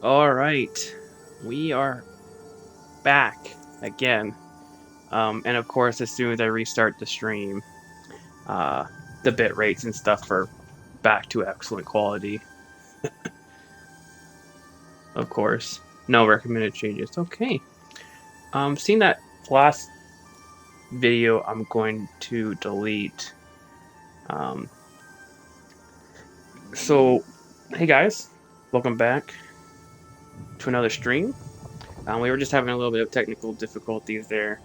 All right, we are back again. And of course, as soon as I restart the stream, uh, the bit rates and stuff are back to excellent quality. Of course, no recommended changes. Okay. Seeing that last video, I'm going to delete. Um, so, hey guys, welcome back to another stream. We were just having a little bit of technical difficulties there.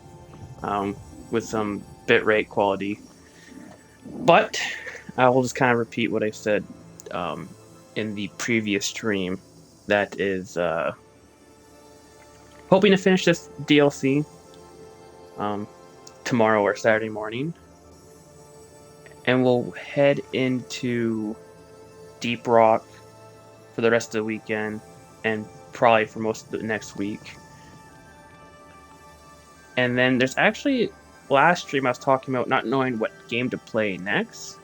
With some bitrate quality. But I will just kind of repeat what I said in the previous stream. That is hoping to finish this DLC tomorrow or Saturday morning. And we'll head into Deep Rock for the rest of the weekend and probably for most of the next week. And then there's actually, last stream I was talking about not knowing what game to play next.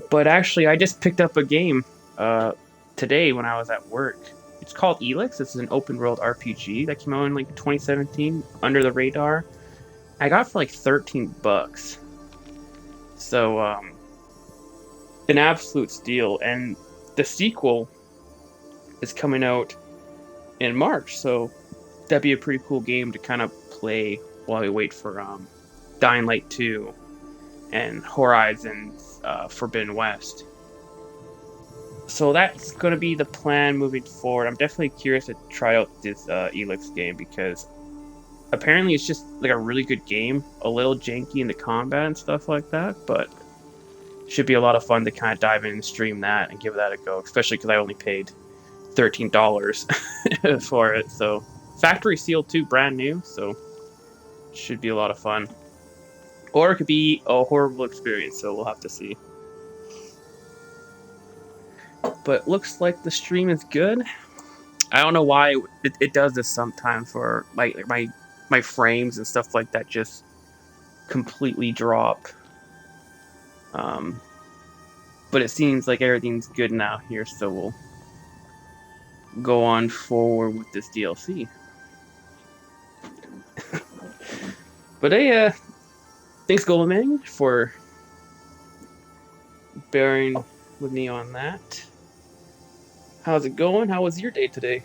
But actually I just picked up a game today when I was at work. It's called Elix. It's an open world RPG that came out in like 2017 under the radar. I got it for like $13. So an absolute steal. And the sequel is coming out in March, so that'd be a pretty cool game to kind of play while we wait for Dying Light 2 and Horizon Forbidden West. So that's going to be the plan moving forward. I'm definitely curious to try out this Elix game because apparently it's just like a really good game, a little janky in the combat and stuff like that, but it should be a lot of fun to kind of dive in and stream that and give that a go, especially because I only paid $13 for it. So factory sealed too, brand new, so it should be a lot of fun. Or it could be a horrible experience, so we'll have to see. But looks like the stream is good. I don't know why it does this sometimes for my frames and stuff like that just completely drop. But it seems like everything's good now here, so we'll go on forward with this DLC. But hey, thanks Golemang for bearing with me on that. How's it going? How was your day today?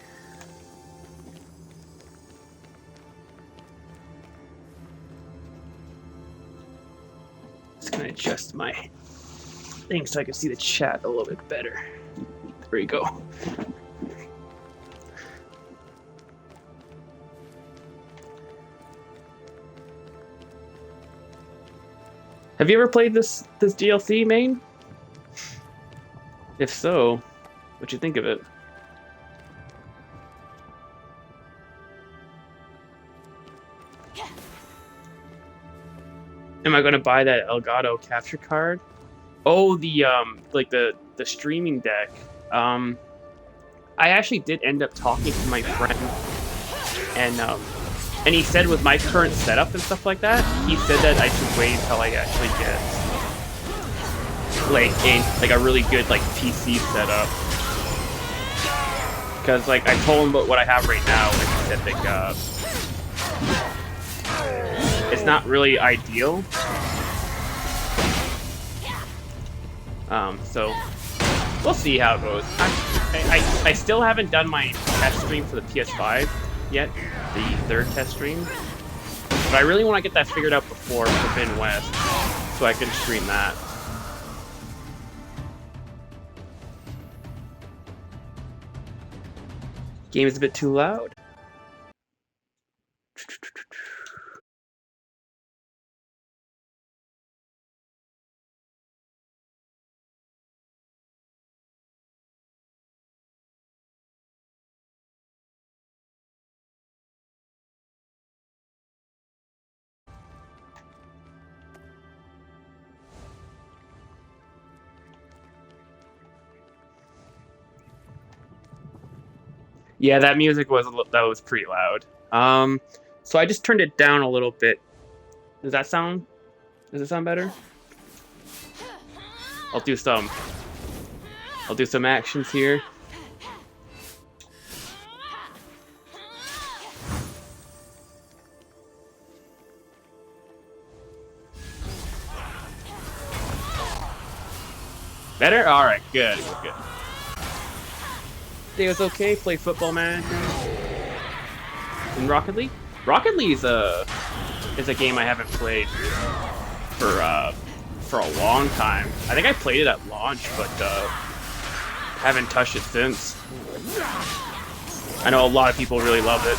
Just gonna adjust my thing so I can see the chat a little bit better. There we go. Have you ever played this DLC, Main? If so, what'd you think of it? Am I gonna buy that Elgato capture card? Oh, the like the streaming deck. I actually did end up talking to my friend, and he said with my current setup and stuff like that, he said that I should wait until I actually get like a really good like PC setup. Because like I told him about what I have right now, and he said like it's not really ideal. So we'll see how it goes. I still haven't done my test stream for the PS5 yet, the third test stream. But I really want to get that figured out before Forbidden West, so I can stream that. Game is a bit too loud. Yeah, that music was pretty loud. So I just turned it down a little bit. Does it sound better? I'll do some I'll do some actions here. Better? Alright, good, good. Day was okay, play Football Manager. And Rocket League? Rocket League is a game I haven't played for a long time. I think I played it at launch, but haven't touched it since. I know a lot of people really love it.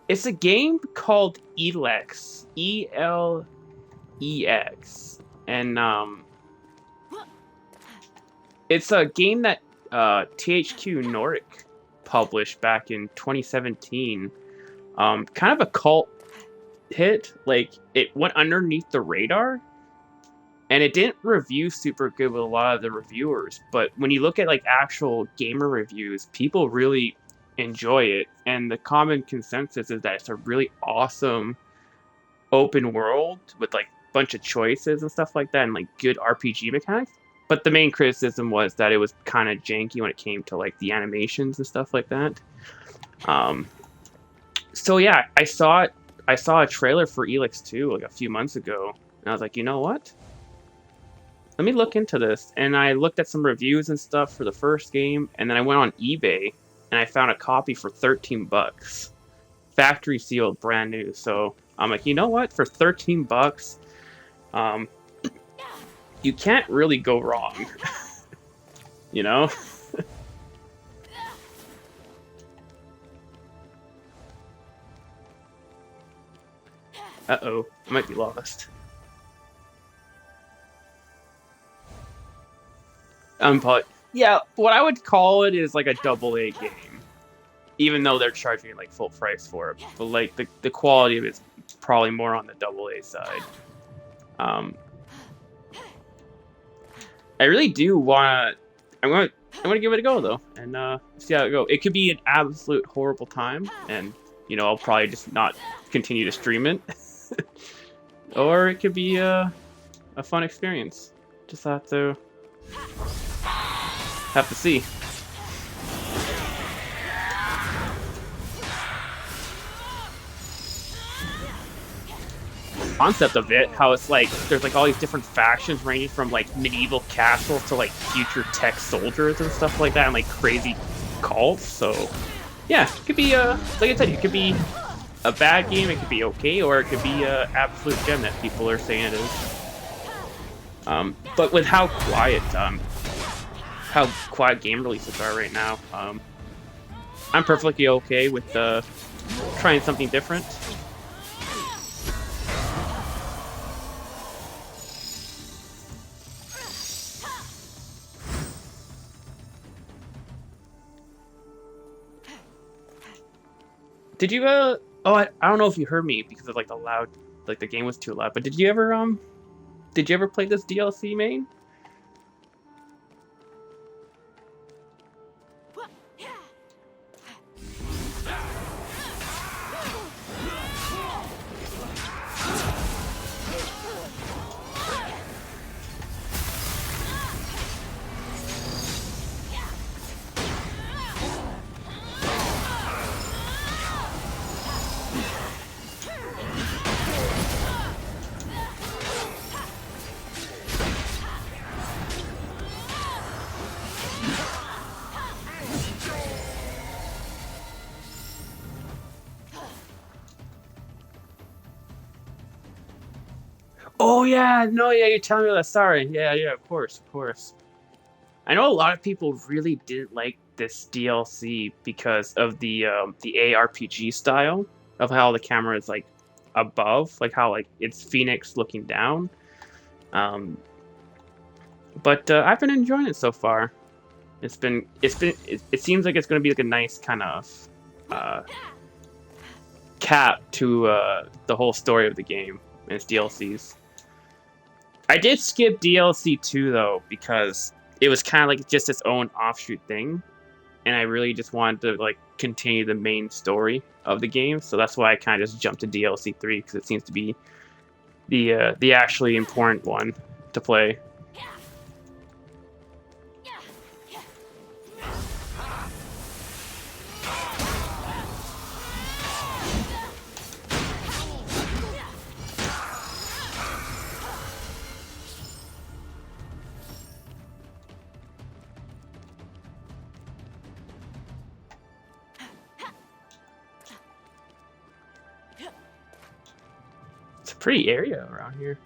It's a game called Elex, E-L-E-X, and it's a game that THQ Nordic published back in 2017. Kind of a cult hit. Like, it went underneath the radar, and it didn't review super good with a lot of the reviewers. But when you look at like actual gamer reviews, people really enjoy it, and the common consensus is that it's a really awesome open world with like a bunch of choices and stuff like that, and like good RPG mechanics. But the main criticism was that it was kind of janky when it came to like the animations and stuff like that. So yeah, I saw a trailer for Elex 2 like a few months ago, and I was like, you know what? Let me look into this. And I looked at some reviews and stuff for the first game, and then I went on eBay and I found a copy for 13 bucks. Factory sealed, brand new. So I'm like, you know what? For 13 bucks, you can't really go wrong. You know? Uh-oh, I might be lost. Probably, yeah, what I would call it is like a AA game. Even though they're charging like full price for it. But like the quality of it's probably more on the AA side. I really do wanna I'm gonna give it a go though, and see how it goes. It could be an absolute horrible time, and you know, I'll probably just not continue to stream it. Or it could be a fun experience. Just have to see. Concept of it, how it's like there's like all these different factions ranging from like medieval castles to like future tech soldiers and stuff like that, and like crazy cults. So yeah, it could be like I said, it could be a bad game, it could be okay, or it could be a absolute gem that people are saying it is. But with how quiet game releases are right now, I'm perfectly okay with trying something different. Did you oh, I don't know if you heard me because of like the loud, like the game was too loud, but did you ever play this DLC, main? Oh yeah, no, yeah, you're telling me that. Sorry, yeah, of course. I know a lot of people really didn't like this DLC because of the ARPG style of how the camera is like above, like how like it's Fenyx looking down. But I've been enjoying it so far. It seems like it's going to be like a nice kind of cap to the whole story of the game and its DLCs. I did skip DLC 2 though because it was kind of like just its own offshoot thing, and I really just wanted to like continue the main story of the game. So that's why I kind of just jumped to DLC 3 because it seems to be the actually important one to play. It's a pretty area around here.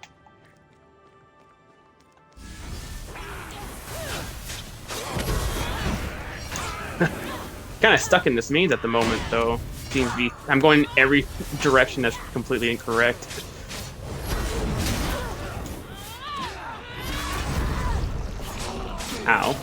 Kind of stuck in this maze at the moment, though. Seems to be. I'm going every direction that's completely incorrect. Ow.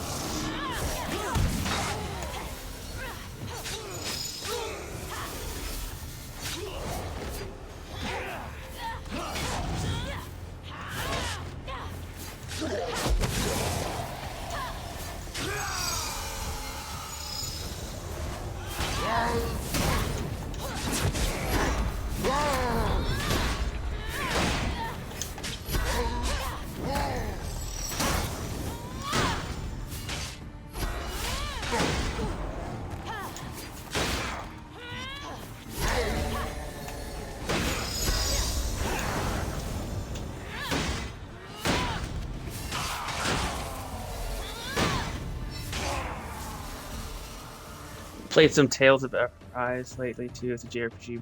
Played some Tales of Arise lately too as a JRPG,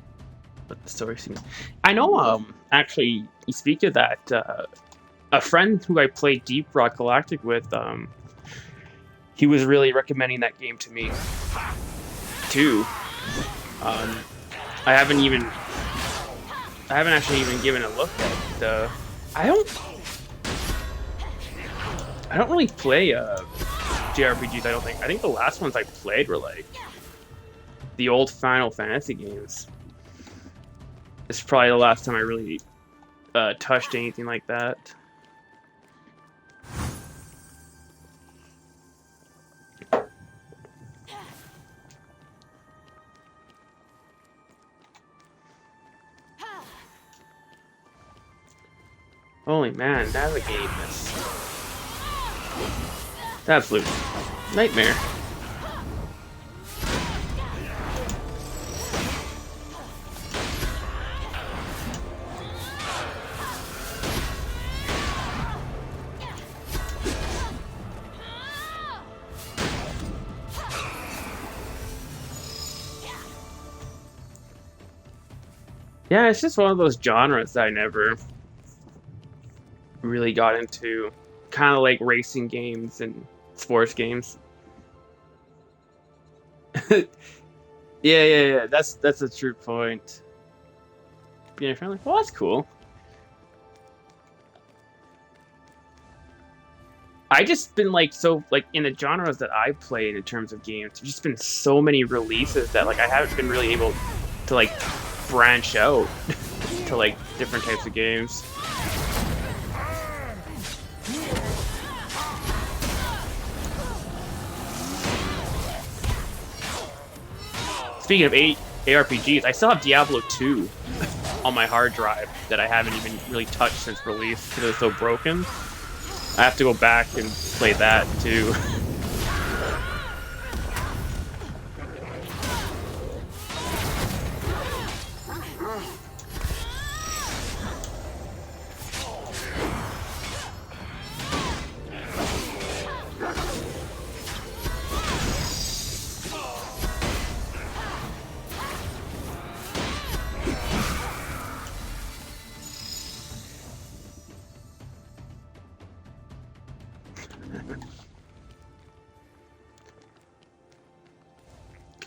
but the story seems. I know. Actually, you speak of that. A friend who I played Deep Rock Galactic with. He was really recommending that game to me too. I haven't actually even given a look at the. I don't really play JRPGs. I don't think. I think the last ones I played were like the old Final Fantasy games. It's probably the last time I really touched anything like that. Holy man, navigating this. Absolute nightmare. Yeah, it's just one of those genres that I never really got into. Kind of like racing games and sports games. Yeah. That's a true point. Being friendly. Well, that's cool. I just been like so like in the genres that I played in terms of games. There's just been so many releases that like I haven't been really able to like branch out to like different types of games. Speaking of ARPGs, I still have Diablo 2 on my hard drive that I haven't even really touched since release because it was so broken. I have to go back and play that too.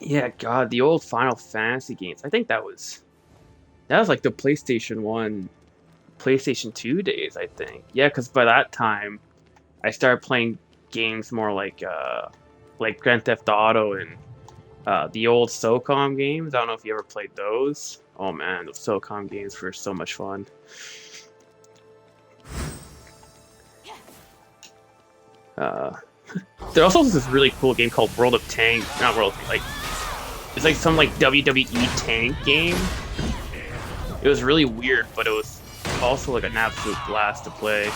Yeah, God, the old Final Fantasy games. I think that was like the PlayStation 1, PlayStation 2 days, I think. Yeah, because by that time, I started playing games more like Grand Theft Auto and the old SOCOM games. I don't know if you ever played those. Oh man, those SOCOM games were so much fun. Uh, there also is this really cool game called World of Tank. Not World of Tank, like it's like some like WWE tank game. It was really weird, but it was also like an absolute blast to play.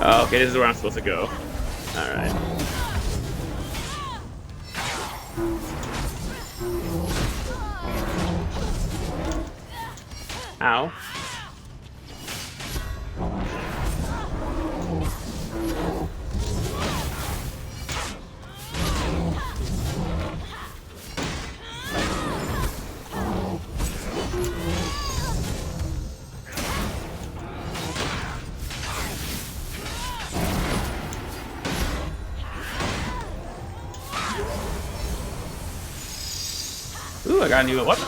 Oh, okay, this is where I'm supposed to go. Alright. Ow. Ooh, I got a new weapon.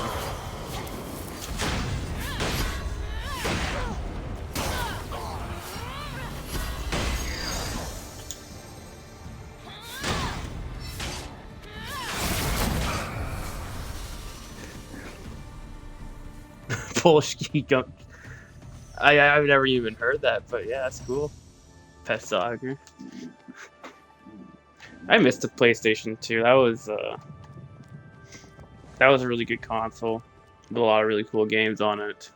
Polski gunk. I've never even heard that, but yeah, that's cool. Pet Soccer. I missed the PlayStation 2. That was a really good console. With a lot of really cool games on it.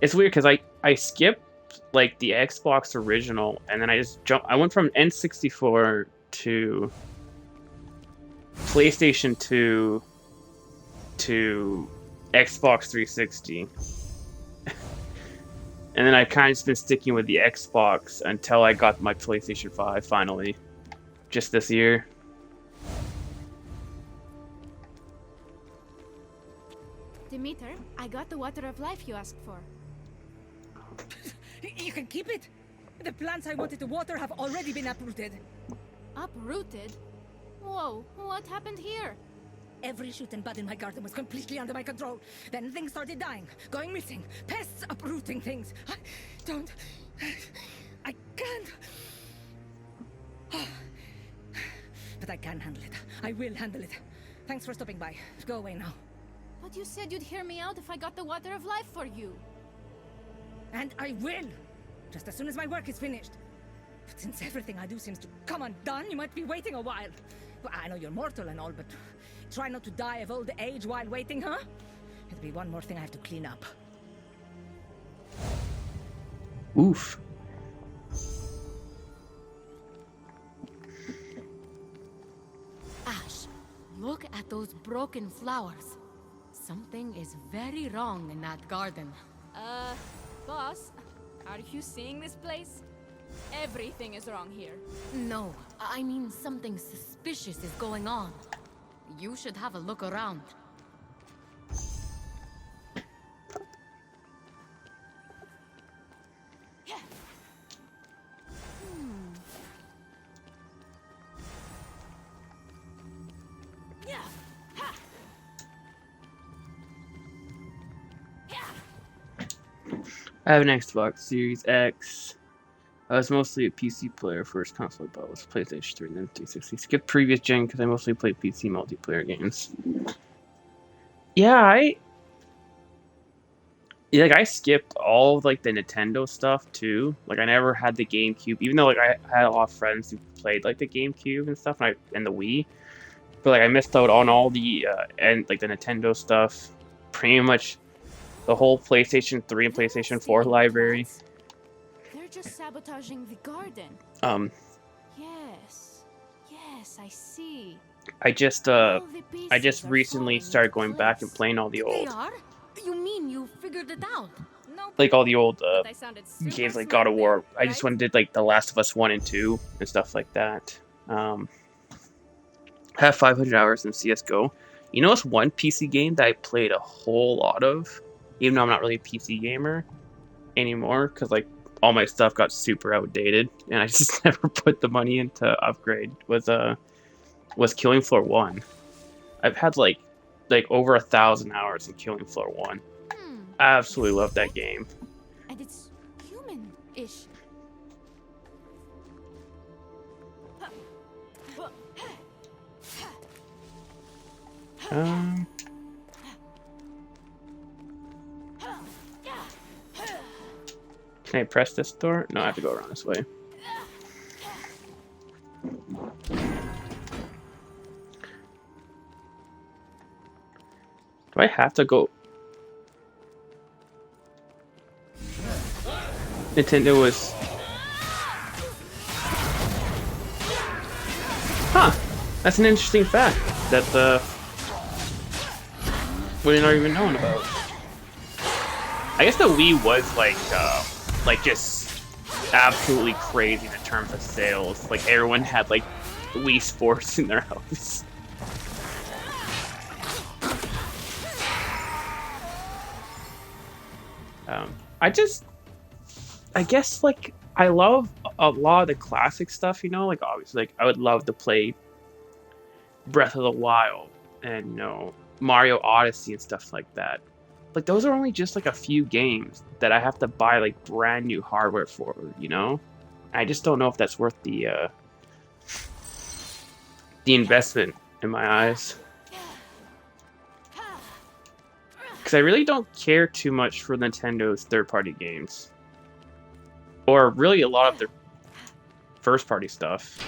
It's weird because I skipped like the Xbox original and then I just jumped. I went from N64 to PlayStation 2 to Xbox 360. And then I kind of just been sticking with the Xbox until I got my PlayStation 5 finally. Just this year. Demeter, I got the water of life you asked for. You can keep it. The plants I wanted to water have already been uprooted. Uprooted? Whoa, what happened here? Every shoot and bud in my garden was completely under my control. Then things started dying, going missing, pests uprooting things. I can't. But I can handle it. I will handle it. Thanks for stopping by. Go away now. But you said you'd hear me out if I got the water of life for you. And I will! Just as soon as my work is finished. But since everything I do seems to come undone, you might be waiting a while. Well, I know you're mortal and all, but try not to die of old age while waiting, huh? It'll be one more thing I have to clean up. Oof. Ash, look at those broken flowers. Something is very wrong in that garden. Boss, are you seeing this place? Everything is wrong here. No, I mean something suspicious is going on. You should have a look around. I have an Xbox Series X. I was mostly a PC player. First console I bought was PlayStation 3 and then 360. Skipped previous gen because I mostly played PC multiplayer games. Yeah, I skipped all of, like, the Nintendo stuff too. Like, I never had the GameCube, even though like I had a lot of friends who played like the GameCube and stuff, and the Wii. But like I missed out on all the and like the Nintendo stuff. Pretty much the whole PlayStation 3 and PlayStation 4 library. They're just sabotaging the garden. Yes, I see. I just recently started going back and playing all the old. They are? You mean you figured it out? Nope. Like all the old But I sounded super games like smart God of War. there, I just right? went and did like The Last of Us 1 and 2 and stuff like that. I have 500 hours in CSGO. You know, it's one PC game that I played a whole lot of, even though I'm not really a PC gamer anymore, because like all my stuff got super outdated, and I just never put the money in to upgrade. Was Killing Floor 1. I've had like over 1,000 hours in Killing Floor 1. I absolutely love that game. And it's human-ish. Um. Can I press this door? No, I have to go around this way. Do I have to go? Nintendo was... Huh. That's an interesting fact that we didn't even know about. I guess the Wii was like just absolutely crazy in terms of sales. Like everyone had like Wii Sports in their house. I guess like I love a lot of the classic stuff, you know. Like obviously, like I would love to play Breath of the Wild and Mario Odyssey and stuff like that. Like those are only just like a few games that I have to buy like brand new hardware for, you know. I just don't know if that's worth the investment in my eyes. Because I really don't care too much for Nintendo's third-party games. Or really a lot of their first-party stuff.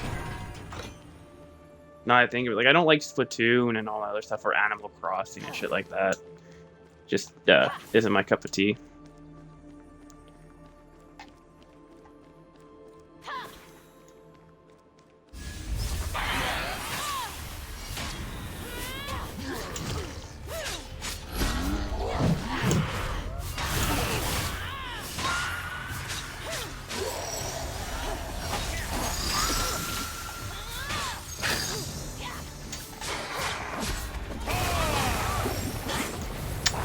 Now I think of it, like I don't like Splatoon and all that other stuff, or Animal Crossing and shit like that. Just isn't my cup of tea.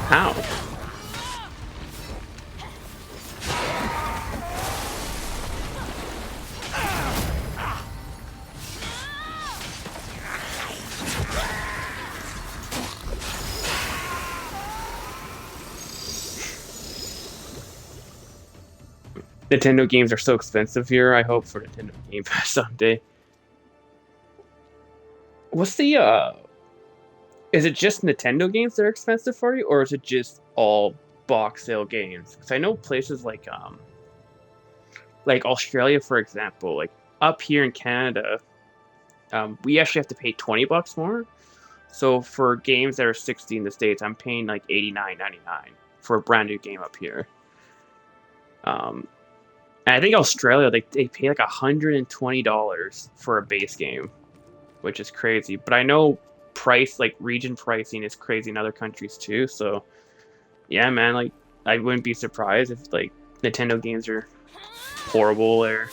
How? Nintendo games are so expensive here. I hope for Nintendo Game Pass someday. What's the is it just Nintendo games that are expensive for you, or is it just all box sale games? Because I know places like Australia, for example, like up here in Canada, we actually have to pay $20 more. So for games that are 60 in the States, I'm paying like $89.99 for a brand new game up here. And I think Australia, they pay like $120 for a base game, which is crazy. But I know region pricing is crazy in other countries too. So yeah, man, like I wouldn't be surprised if like Nintendo games are horrible or...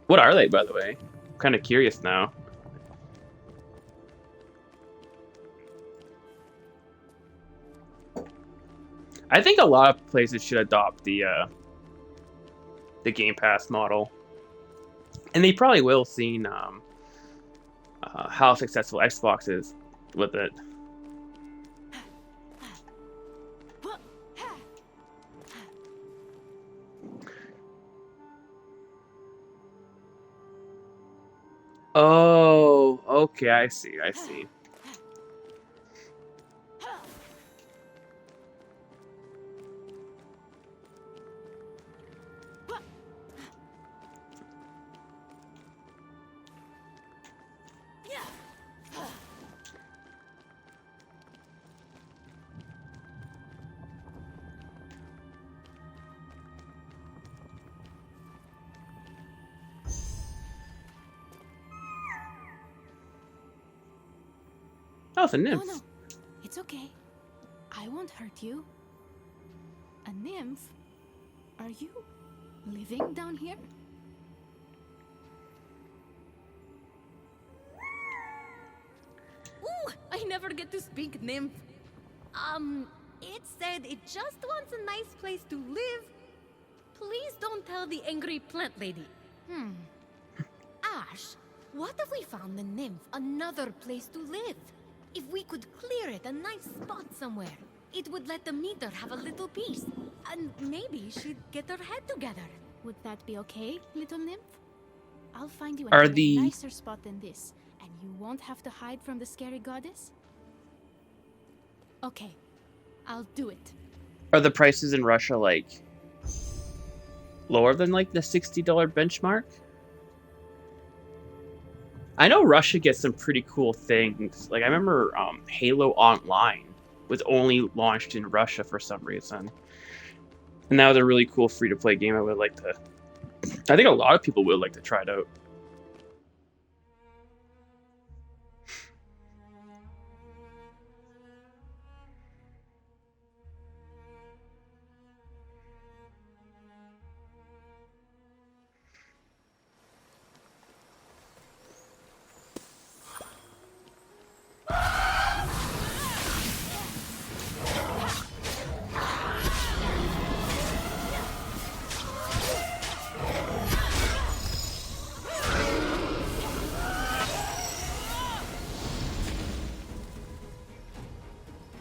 What are they, by the way? I'm kind of curious now. I think a lot of places should adopt the Game Pass model, and they probably will, seeing how successful Xbox is with it. Oh, okay, I see. Oh, it's a nymph. No, it's okay. I won't hurt you. A nymph? Are you living down here? Ooh, I never get to speak, nymph. It said it just wants a nice place to live. Please don't tell the angry plant lady. Ash, what if we found the nymph another place to live? If we could clear it a nice spot somewhere, it would let the meter have a little peace. And maybe she'd get her head together. Would that be okay, little nymph? I'll find you a nicer spot than this, and you won't have to hide from the scary goddess? Okay, I'll do it. Are the prices in Russia like lower than like the $60 benchmark? I know Russia gets some pretty cool things. Like I remember Halo Online was only launched in Russia for some reason. And that was a really cool free-to-play game I would like to... I think a lot of people would like to try it out.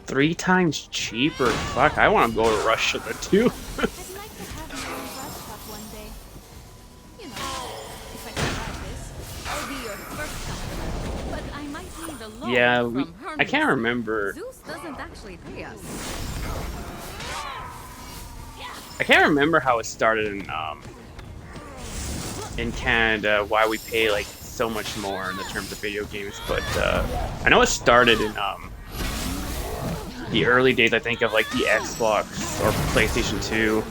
Three times cheaper? Fuck, I want to go to Russia too. I'd like to have my own brush shop one day. You know, if I survive this, I'll be your first customer. But I might need a loan Yeah, from I Hermes. can't remember. Zeus doesn't actually pay us. I can't remember how it started in Canada, why we pay like so much more in the terms of video games, but I know it started in the early days, I think, of like the Xbox or PlayStation 2.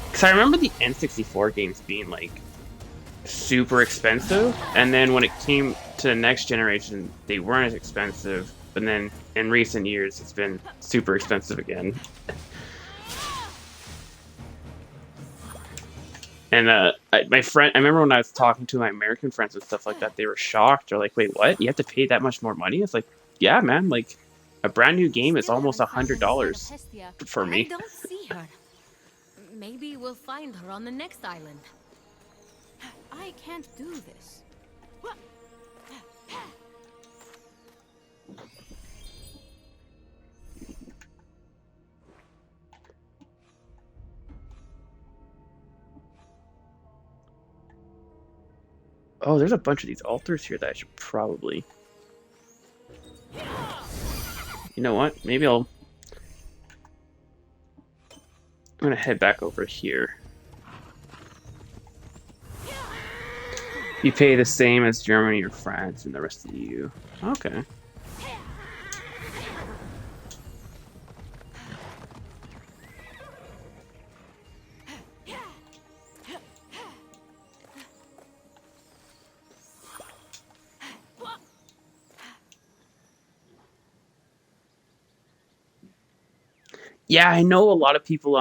Because I remember the N64 games being like super expensive, and then when it came to the next generation, they weren't as expensive, but then in recent years, it's been super expensive again. And my friend, I remember when I was talking to my American friends and stuff like that, they were shocked. They're like, "Wait, what? You have to pay that much more money?" It's like, yeah, man. Like, a brand new game is almost $100 for I me. don't see her. Maybe we'll find her on the next island. I can't do this. Oh, there's a bunch of these altars here that I should probably... You know what? Maybe I'm gonna head back over here. You pay the same as Germany or France and the rest of the EU. Okay. Yeah, I know a lot of people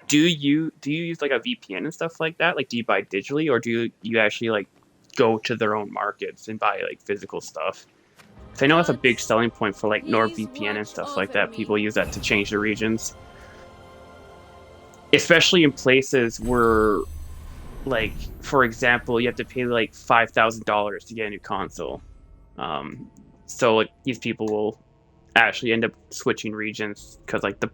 do you use like a VPN and stuff like that? Like do you buy digitally, or do you actually like go to their own markets and buy like physical stuff? 'Cause I know that's a big selling point for like NordVPN and stuff like that. People use that to change the regions. Especially in places where, like, for example, you have to pay like $5,000 to get a new console. So like these people will actually end up switching regions because like the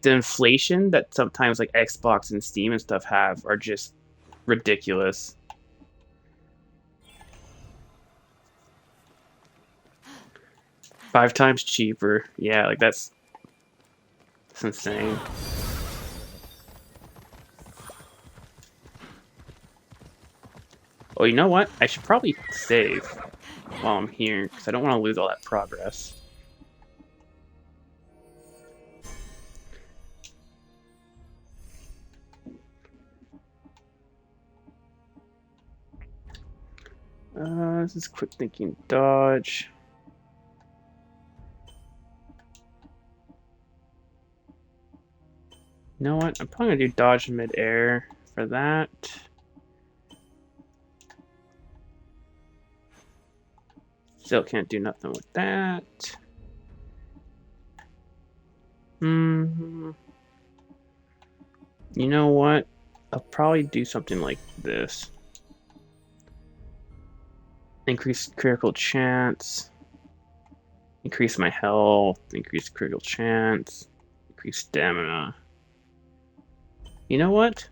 inflation that sometimes like Xbox and Steam and stuff have are just ridiculous. Five times cheaper. Yeah, like that's insane. Oh, you know what? I should probably save while I'm here because I don't want to lose all that progress. This is quick thinking dodge. You know what? I'm probably gonna do dodge mid-air for that. Still can't do nothing with that. You know what? I'll probably do something like this. Increase critical chance. Increase my health. Increase critical chance. Increase stamina. You know what?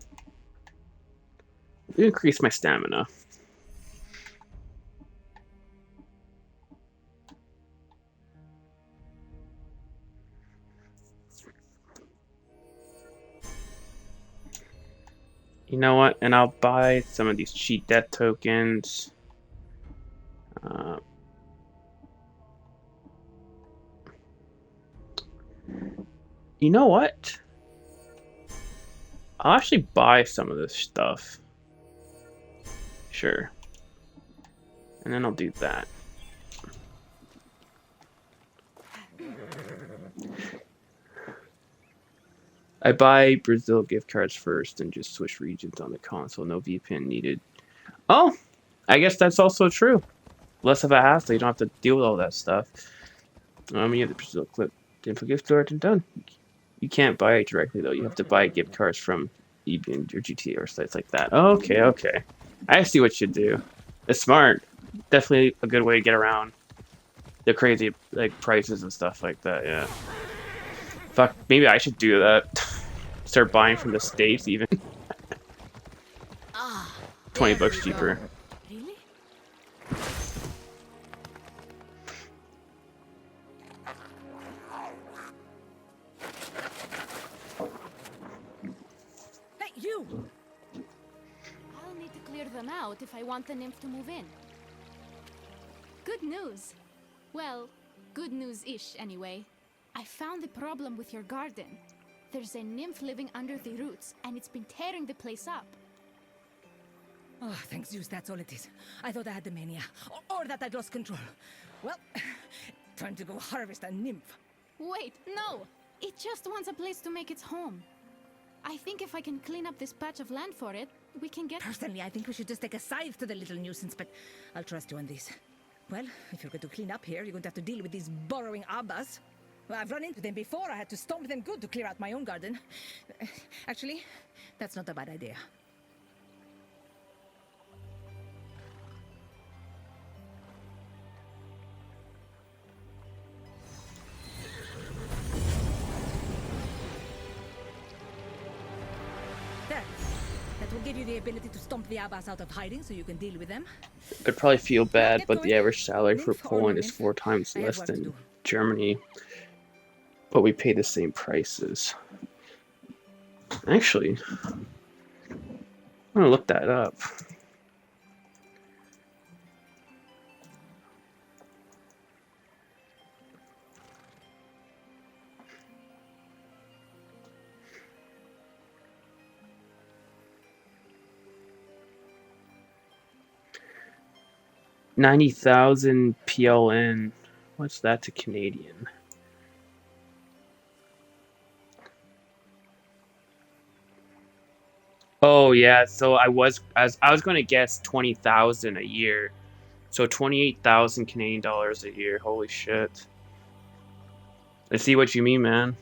Increase my stamina. You know what? And I'll buy some of these cheat death tokens. Uh, you know what? I'll actually buy some of this stuff. Sure. And then I'll do that. I buy Brazil gift cards first and just switch regions on the console. No VPN needed. Oh, I guess that's also true. Less of a hassle. You don't have to deal with all that stuff. You have the Brazil clip. Info gift card and done. You can't buy it directly though. You have to buy gift cards from eBay or GTA or sites like that. Okay, okay. I see what you do. It's smart. Definitely a good way to get around the crazy like prices and stuff like that. Yeah. Fuck. Maybe I should do that. Start buying from the States even. 20 bucks cheaper. Really? Hey, you! I'll need to clear them out if I want the nymph to move in. Good news. Well, good news-ish anyway. I found the problem with your garden. There's a nymph living under the roots, and it's been tearing the place up. Oh, thanks, Zeus, that's all it is. I thought I had the mania, or that I'd lost control. Well, time to go harvest a nymph. Wait, no! It just wants a place to make its home. I think if I can clean up this patch of land for it, we can get... Personally, I think we should just take a scythe to the little nuisance, but I'll trust you on this. Well, if you're going to clean up here, you're going to have to deal with these burrowing abbas. Well, I've run into them before. I had to stomp them good to clear out my own garden. Actually, that's not a bad idea. There. That will give you the ability to stomp the abbas out of hiding so you can deal with them. I'd probably feel bad, get but the going. average salary for Nymph or Poland no is nymph? 4 times I have less work to than do. Germany. But we pay the same prices. Actually, I'm gonna look that up. $90,000 PLN. What's that to Canadian? Oh yeah, so I was going to guess 20,000 a year. So 28,000 Canadian dollars a year. Holy shit. I see what you mean, man.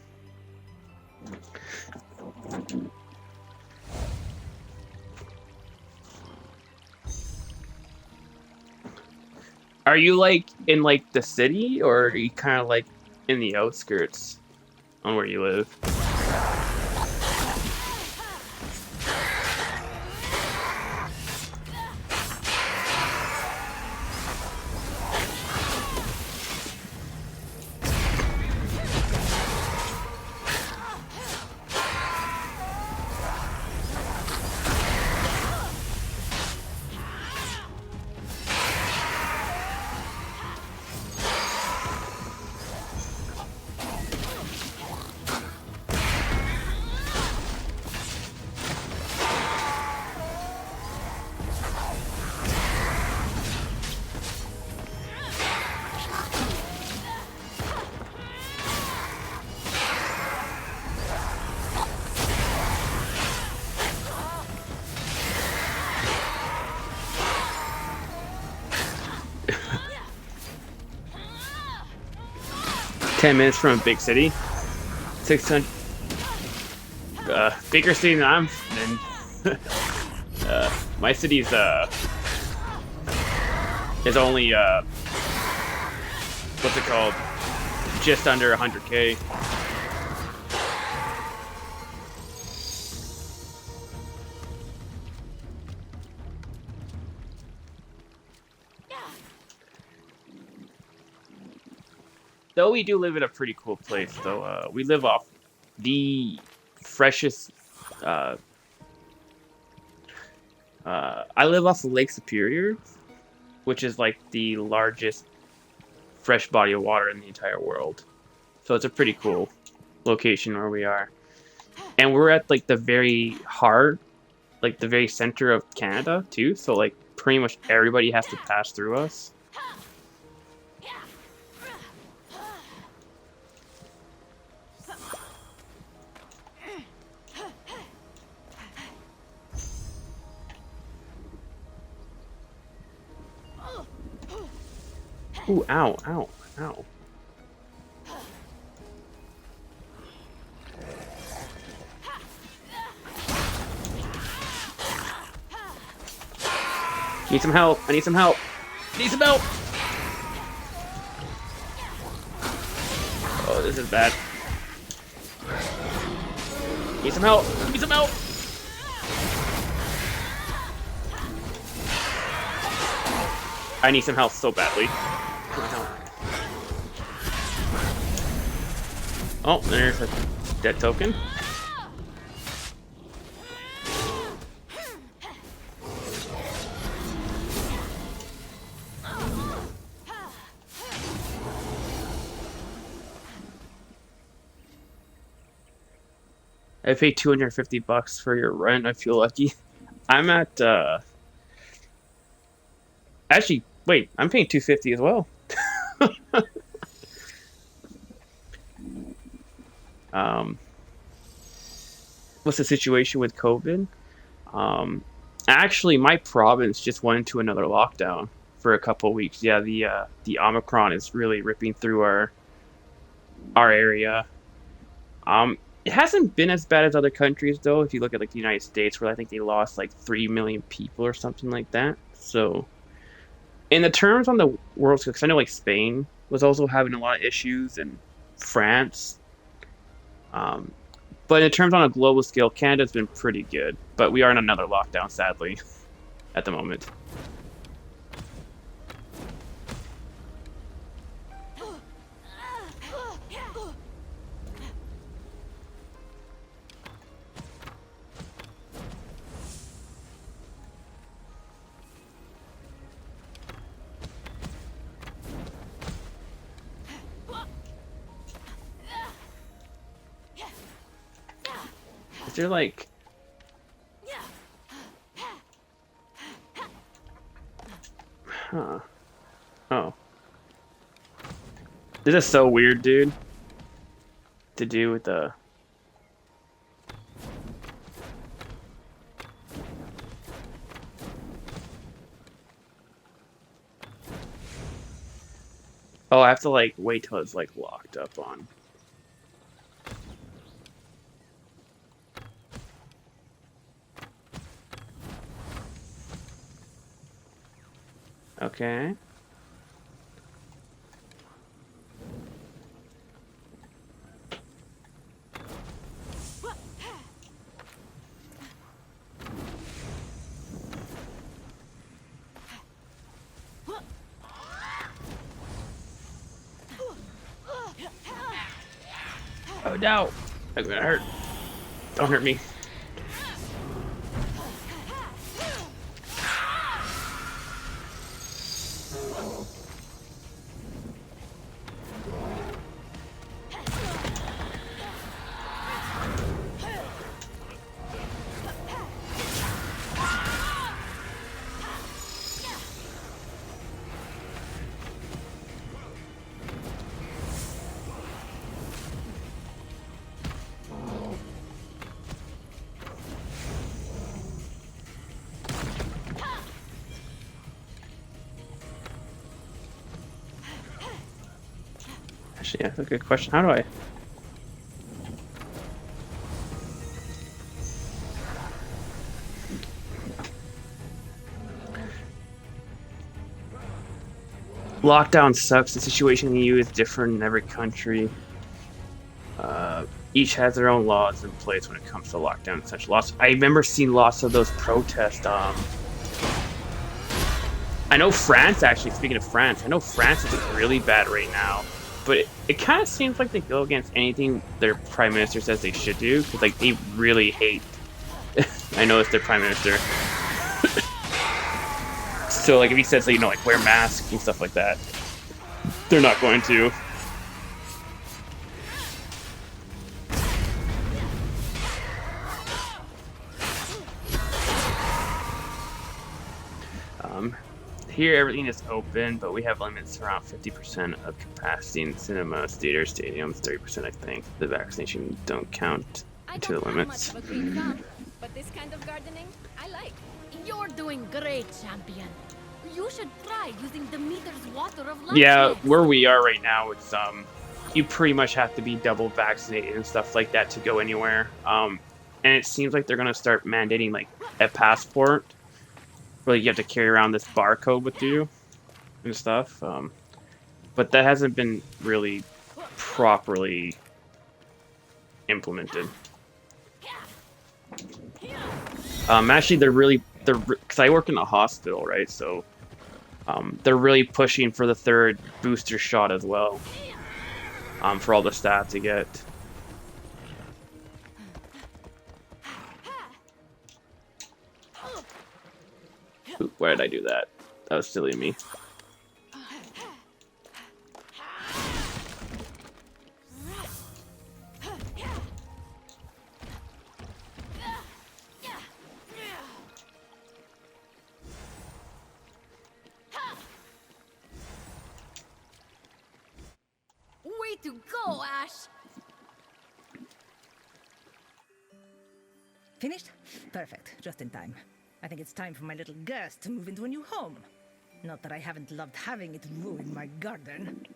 Are you like in like the city, or are you kind of like in the outskirts on where you live? Ten minutes from a big city. 600. Bigger city than I'm in. My city's is only what's it called? Just under 100K. Though we do live in a pretty cool place, though. We live off the freshest. Uh, I live off of Lake Superior, which is like the largest fresh body of water in the entire world. So it's a pretty cool location where we are. And we're at like the very heart, like the very center of Canada too. So like pretty much everybody has to pass through us. Ooh, ow, ow, ow. Need some help. I need some help. I need some help. Oh, this is bad. Need some help. Need some help. I need some help so badly. Oh, there's a dead token. I paid $250 for your rent. I feel lucky. I'm at actually, wait, I'm paying $250 as well. What's the situation with COVID? Actually, my province just went into another lockdown for a couple of weeks. Yeah, the Omicron is really ripping through our area. It hasn't been as bad as other countries though. If you look at like the United States, where I think they lost like 3 million people or something like that. So, in the terms on the world scale, because I know like Spain was also having a lot of issues, and France. But in terms on a global scale, Canada's been pretty good. But we are in another lockdown, sadly, at the moment. Is there like... Huh. Oh. This is so weird, dude. To do with the... Oh, I have to like wait till it's like locked up on. Okay. Oh no! I'm gonna hurt. Don't hurt me. Actually, that's a good question. How do I... Lockdown sucks. The situation in the EU is different in every country. Each has their own laws in place when it comes to lockdown and such. I remember seeing lots of those protests. I know France, actually, speaking of France, I know France is really bad right now. but it kind of seems like they go against anything their prime minister says they should do, because like they really hate. I know it's their prime minister, so like if he says that, you know, like wear masks and stuff like that, they're not going to. Here everything is open, but we have limits around 50% of capacity in cinemas, theaters, stadiums, 30% I think. The vaccination don't count I to don't the have limits. much of a green thumb, but this kind of gardening, I like. You're doing great, champion. You should try using the meter's water of life. Yeah, next. where we are right now, it's you pretty much have to be double vaccinated and stuff like that to go anywhere. And it seems like they're gonna start mandating like a passport, where you have to carry around this barcode with you and stuff. But that hasn't been really properly implemented. Actually, they're because I work in a hospital, right? So they're really pushing for the third booster shot as well. For all the staff to get. Ooh, why did I do that? That was silly of me. Way to go, Ash! Finished? Perfect. Just in time. I think it's time for my little girth to move into a new home. Not that I haven't loved having it ruin my garden.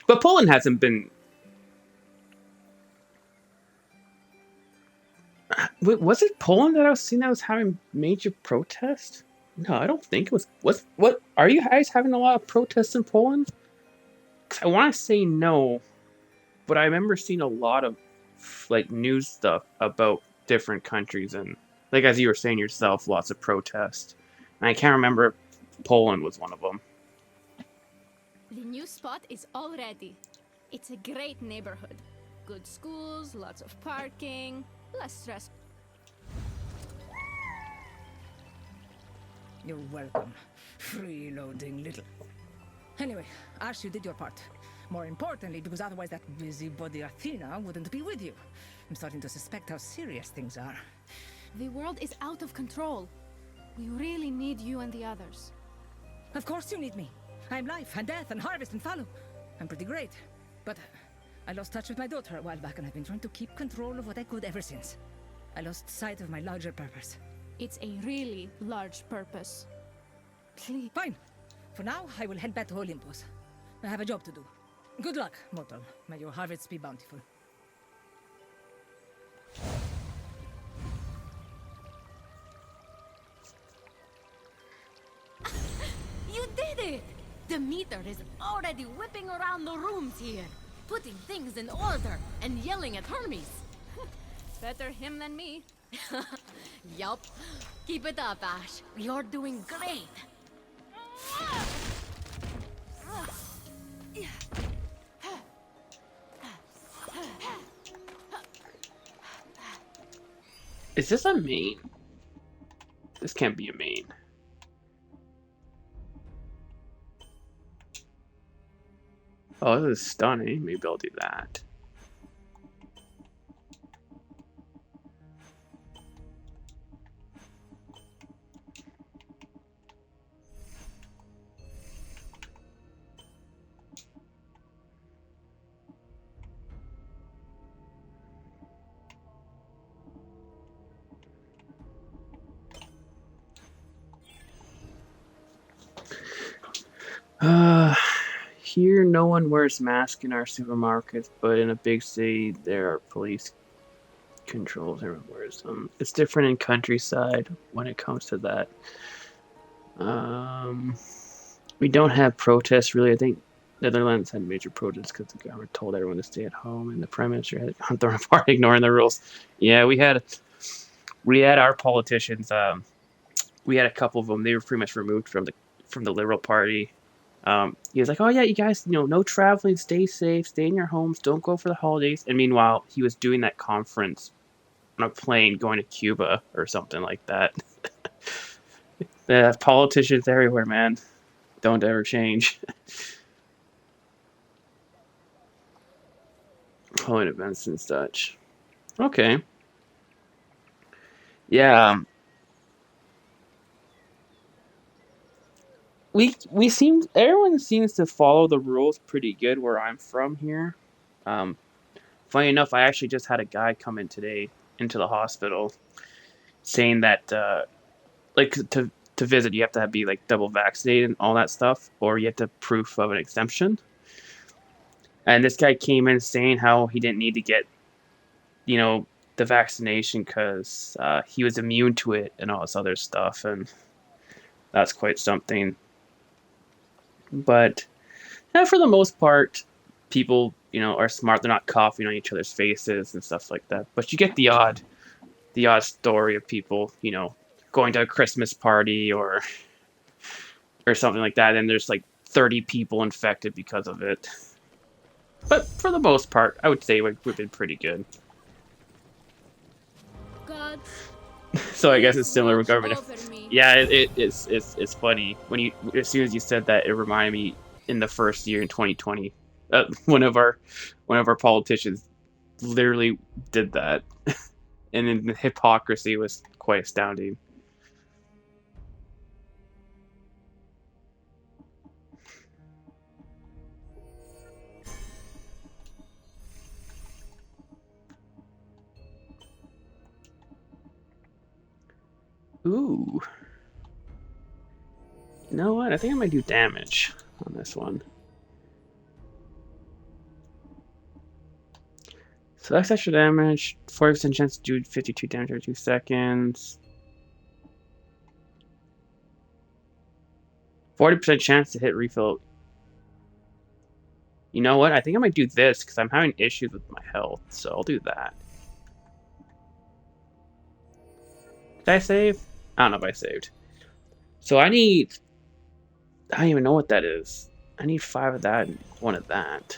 But Poland hasn't been. Wait, was it Poland that I was seeing that was having major protest? No, I don't think it was. What? Are you guys having a lot of protests in Poland? Because I want to say no, but I remember seeing a lot of like news stuff about different countries and, like as you were saying yourself, lots of protests. And I can't remember if Poland was one of them. The new spot is all ready. It's a great neighborhood. Good schools, lots of parking, less stress. You're welcome. Freeloading little. Anyway, Ash, you did your part. More importantly, because otherwise that busybody Athena wouldn't be with you. I'm starting to suspect how serious things are. The world is out of control. We really need you and the others. Of course you need me. I'm life and death and harvest and fallow. I'm pretty great. But I lost touch with my daughter a while back, and I've been trying to keep control of what I could ever since. I lost sight of my larger purpose. It's a really large purpose. Please. Fine. For now, I will head back to Olympus. I have a job to do. Good luck, mortal. May your harvests be bountiful. You did it! The meter is already whipping around the rooms here, putting things in order and yelling at Hermes. Better him than me. Yup. Keep it up, Ash. You're doing great. Is this a main? This can't be a main. Oh, this is stunning. Maybe I'll do that. Here no one wears masks in our supermarkets, but in a big city there are police controls. Everyone wears them. It's different in countryside when it comes to that. We don't have protests really. I think Netherlands had major protests because the government told everyone to stay at home, and the prime minister had thrown apart ignoring the rules. Yeah, we had our politicians. We had a couple of them. They were pretty much removed from the Liberal Party. He was like, "Oh yeah, you guys, no traveling, stay safe, stay in your homes, don't go for the holidays." And meanwhile, he was doing that conference on a plane going to Cuba or something like that. Politicians everywhere, man. Don't ever change. Holiday events and such. Okay. Yeah. We seem everyone seems to follow the rules pretty good where I'm from here. Um, Funny enough, I actually just had a guy come in today into the hospital saying that like to visit you have to be like double vaccinated and all that stuff, or you have to proof of an exemption. And this guy came in saying how he didn't need to get you know the vaccination because he was immune to it and all this other stuff, and that's quite something. But yeah, for the most part, people are smart. They're not coughing on each other's faces and stuff like that. But you get the odd story of people going to a Christmas party or something like that, and there's like 30 people infected because of it. But for the most part, I would say we've been pretty good. God, So I guess it's please similar with watch government. over me. Yeah, it's funny when as soon as you said that, it reminded me in the first year in 2020, one of our politicians literally did that, and then the hypocrisy was quite astounding. Ooh, you know what? I think I might do damage on this one. So that's extra damage. 40% chance to do 52 damage every 2 seconds. 40% chance to hit refill. You know what? I think I might do this because I'm having issues with my health, so I'll do that. Did I save? I don't know if I saved. So I don't even know what that is. I need 5 of that and 1 of that.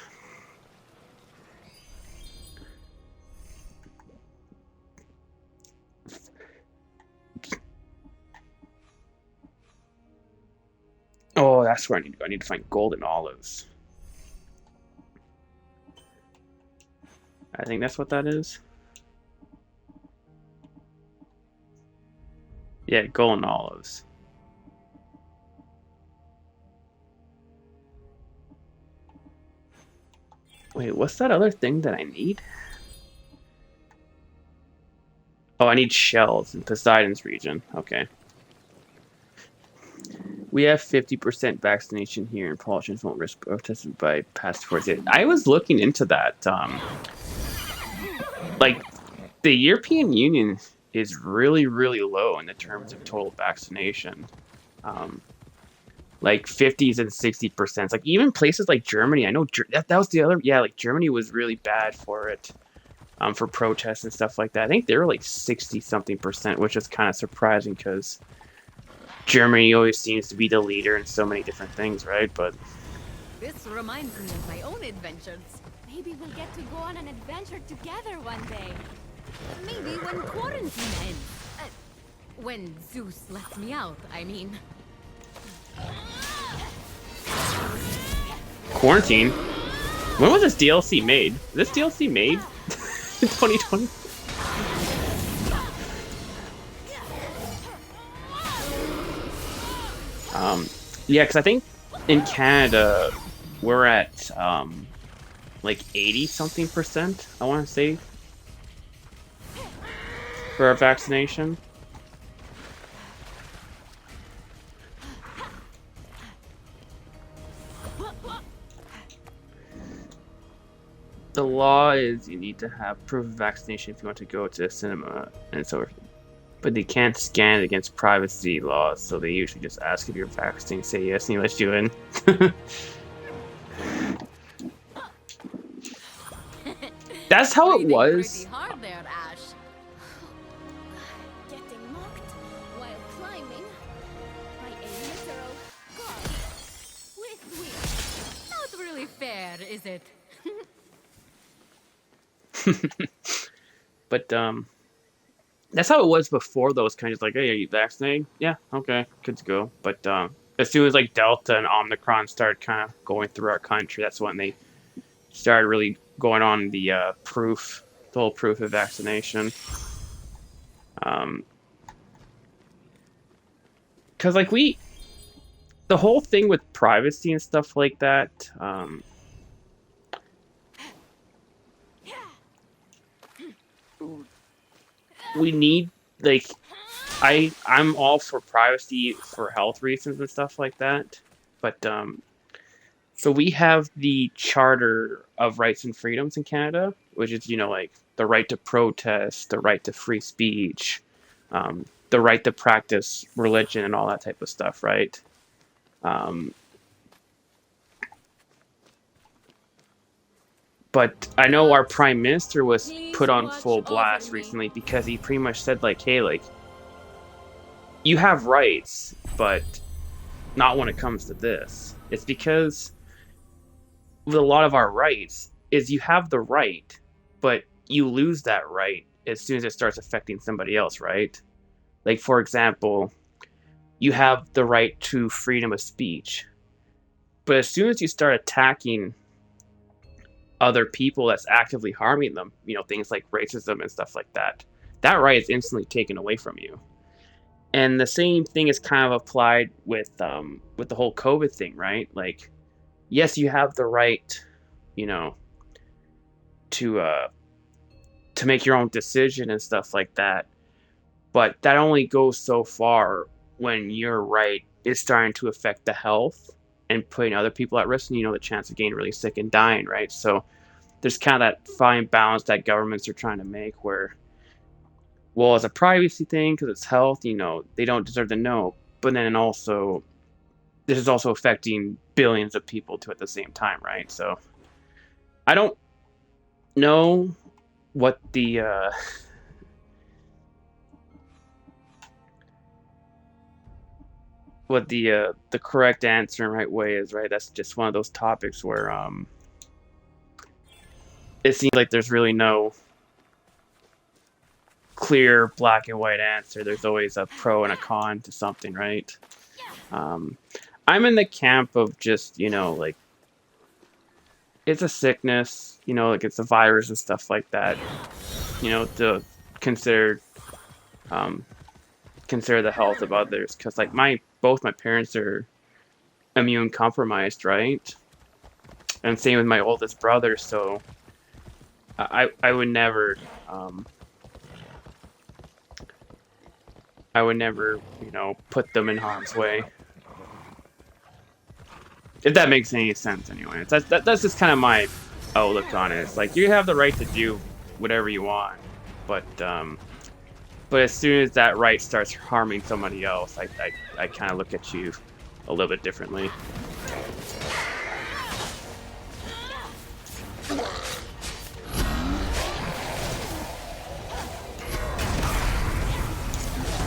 Oh, that's where I need to go. I need to find golden olives. I think that's what that is. Yeah, golden olives. Wait, what's that other thing that I need? Oh, I need shells in Poseidon's region. Okay. We have 50% vaccination here, and politicians won't risk protesting by passports. I was looking into that. Like, the European Union is really, really low in the terms of total vaccination. Like 50s and 60%. Like even places like Germany, I know that was the other. Yeah, like Germany was really bad for it, for protests and stuff like that. I think they were like 60 something percent, which is kind of surprising because Germany always seems to be the leader in so many different things, right? But This reminds me of my own adventures. Maybe we'll get to go on an adventure together one day. Maybe when quarantine ends. When Zeus lets me out, I mean. quarantine. When was this DLC made? Was this DLC made in 2020? Yeah, because I think in Canada we're at like 80 something percent, I want to say, for our vaccination. The law is you need to have proof of vaccination if you want to go to a cinema, and so, but they can't scan it against privacy laws, so they usually just ask if you're vaccinated, say yes, and you let you in. That's how it Breathing was. Pretty hard there, Ash. Getting mocked while climbing by a literal god with is it? But that's how it was before. Those kind of like, hey, are you vaccinated? Yeah, okay, good to go. But as soon as like Delta and Omicron started kind of going through our country, that's when they started really going on the the whole proof of vaccination. Because like the whole thing with privacy and stuff like that. We need like I'm all for privacy for health reasons and stuff like that, but so we have the Charter of Rights and Freedoms in Canada, which is like the right to protest, the right to free speech, the right to practice religion and all that type of stuff, right? Um, but I know our prime minister was Please put on watch full over blast me. recently because he pretty much said like, hey, like you have rights, but not when it comes to this. It's because with a lot of our rights is you have the right, but you lose that right as soon as it starts affecting somebody else, right? Like for example, you have the right to freedom of speech, but as soon as you start attacking other people that's actively harming them, things like racism and stuff like that, that right is instantly taken away from you. And the same thing is kind of applied with the whole COVID thing, right? Like, yes, you have the right, you know, to make your own decision and stuff like that, but that only goes so far when your right is starting to affect the health and putting other people at risk, and the chance of getting really sick and dying, right? So there's kind of that fine balance that governments are trying to make where, well, as a privacy thing because it's health, they don't deserve to know, but then also this is also affecting billions of people too at the same time, right? So I don't know what the correct answer and right way is, right? That's just one of those topics where it seems like there's really no clear black and white answer. There's always a pro and a con to something, right? I'm in the camp of just, like, it's a sickness, like it's a virus and stuff like that, to consider consider the health of others, because like both my parents are immune compromised, right? And same with my oldest brother, so I would never put them in harm's way. If that makes any sense, anyway. That's just kind of my outlook on it. It's like you have the right to do whatever you want, but as soon as that right starts harming somebody else, I kind of look at you a little bit differently.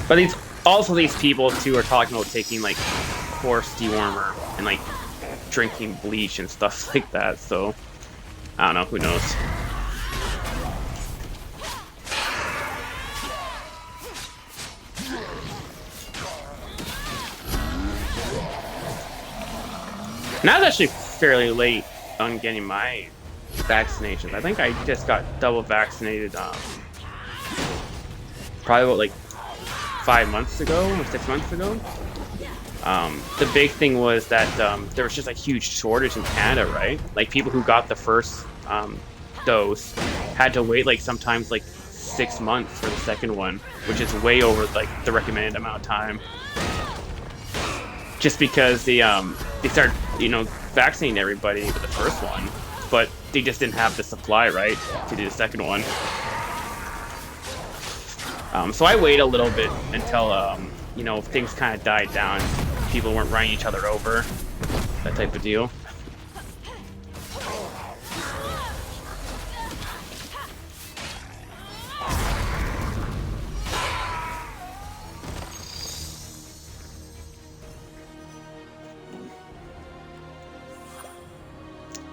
But these people too are talking about taking like horse dewormer and like drinking bleach and stuff like that. So I don't know. Who knows? And I was actually fairly late on getting my vaccinations. I think I just got double vaccinated probably about like 5 months ago or 6 months ago. The big thing was that there was just a huge shortage in Canada, right? Like people who got the first dose had to wait like sometimes like 6 months for the second one, which is way over like the recommended amount of time. Just because they started vaccinating everybody with the first one, but they just didn't have the supply, right, to do the second one. So I waited a little bit until things kind of died down, people weren't running each other over, that type of deal.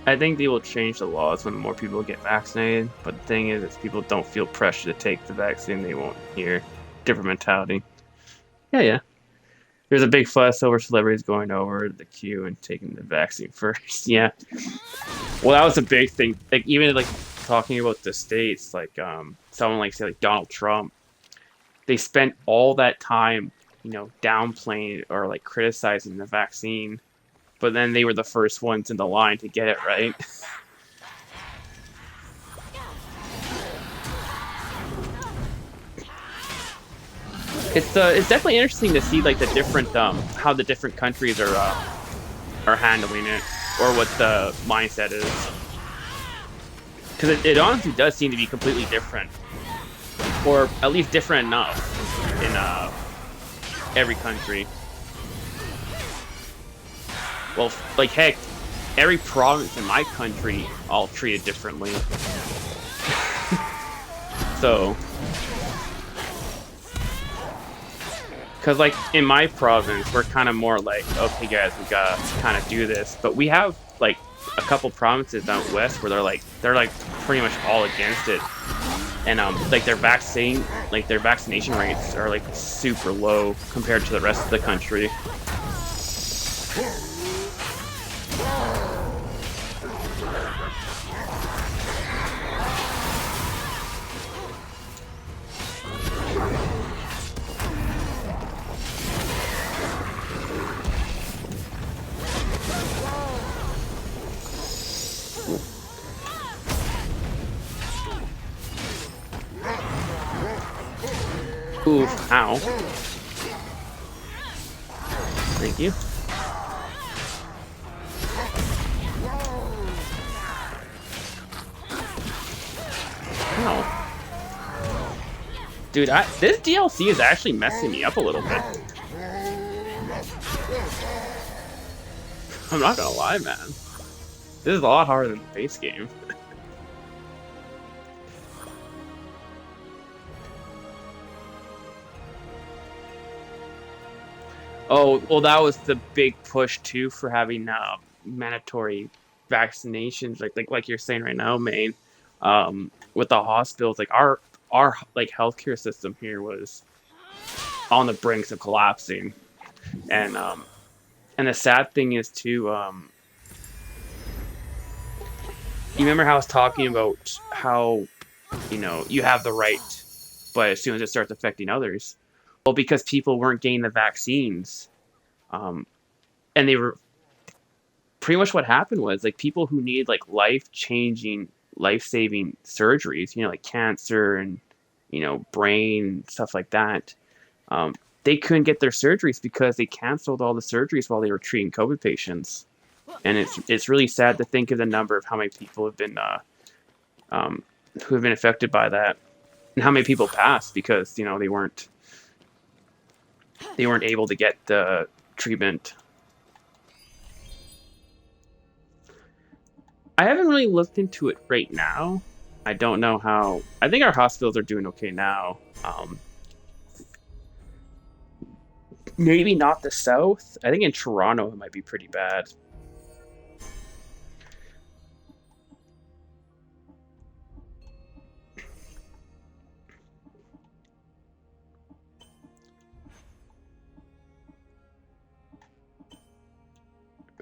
I think they will change the laws when more people get vaccinated. But the thing is, if people don't feel pressure to take the vaccine, they won't hear. Different mentality. Yeah, yeah. There's a big fuss over celebrities going over the queue and taking the vaccine first. Yeah. Well, that was a big thing. Like even like talking about the states, like someone like say like Donald Trump, they spent all that time, downplaying or like criticizing the vaccine, but then they were the first ones in the line to get it right. It's definitely interesting to see like the different how the different countries are handling it or what the mindset is, because it honestly does seem to be completely different, or at least different enough in every country. Well, like heck, every province in my country all treated differently. So, because like in my province, we're kind of more like, okay, guys, we gotta kind of do this. But we have like a couple provinces out west where they're like pretty much all against it, and like their vaccination rates are like super low compared to the rest of the country. Oof, ow. Thank you. Ow. Dude, this DLC is actually messing me up a little bit. I'm not gonna lie, man. This is a lot harder than the base game. Oh, well, that was the big push too for having mandatory vaccinations, like you're saying right now, Maine. With the hospitals, like our like healthcare system here was on the brinks of collapsing, and the sad thing is too, you remember how I was talking about how you have the right, but as soon as it starts affecting others, well, because people weren't getting the vaccines, um, and they were pretty much what happened was like people who need like life-changing, life-saving surgeries, like cancer and brain stuff like that. They couldn't get their surgeries because they canceled all the surgeries while they were treating COVID patients, and it's really sad to think of the number of how many people have been um, who have been affected by that, and how many people passed because they weren't able to get the treatment. I haven't really looked into it right now. I don't know how. I think our hospitals are doing okay now. Maybe not the south. I think in Toronto it might be pretty bad.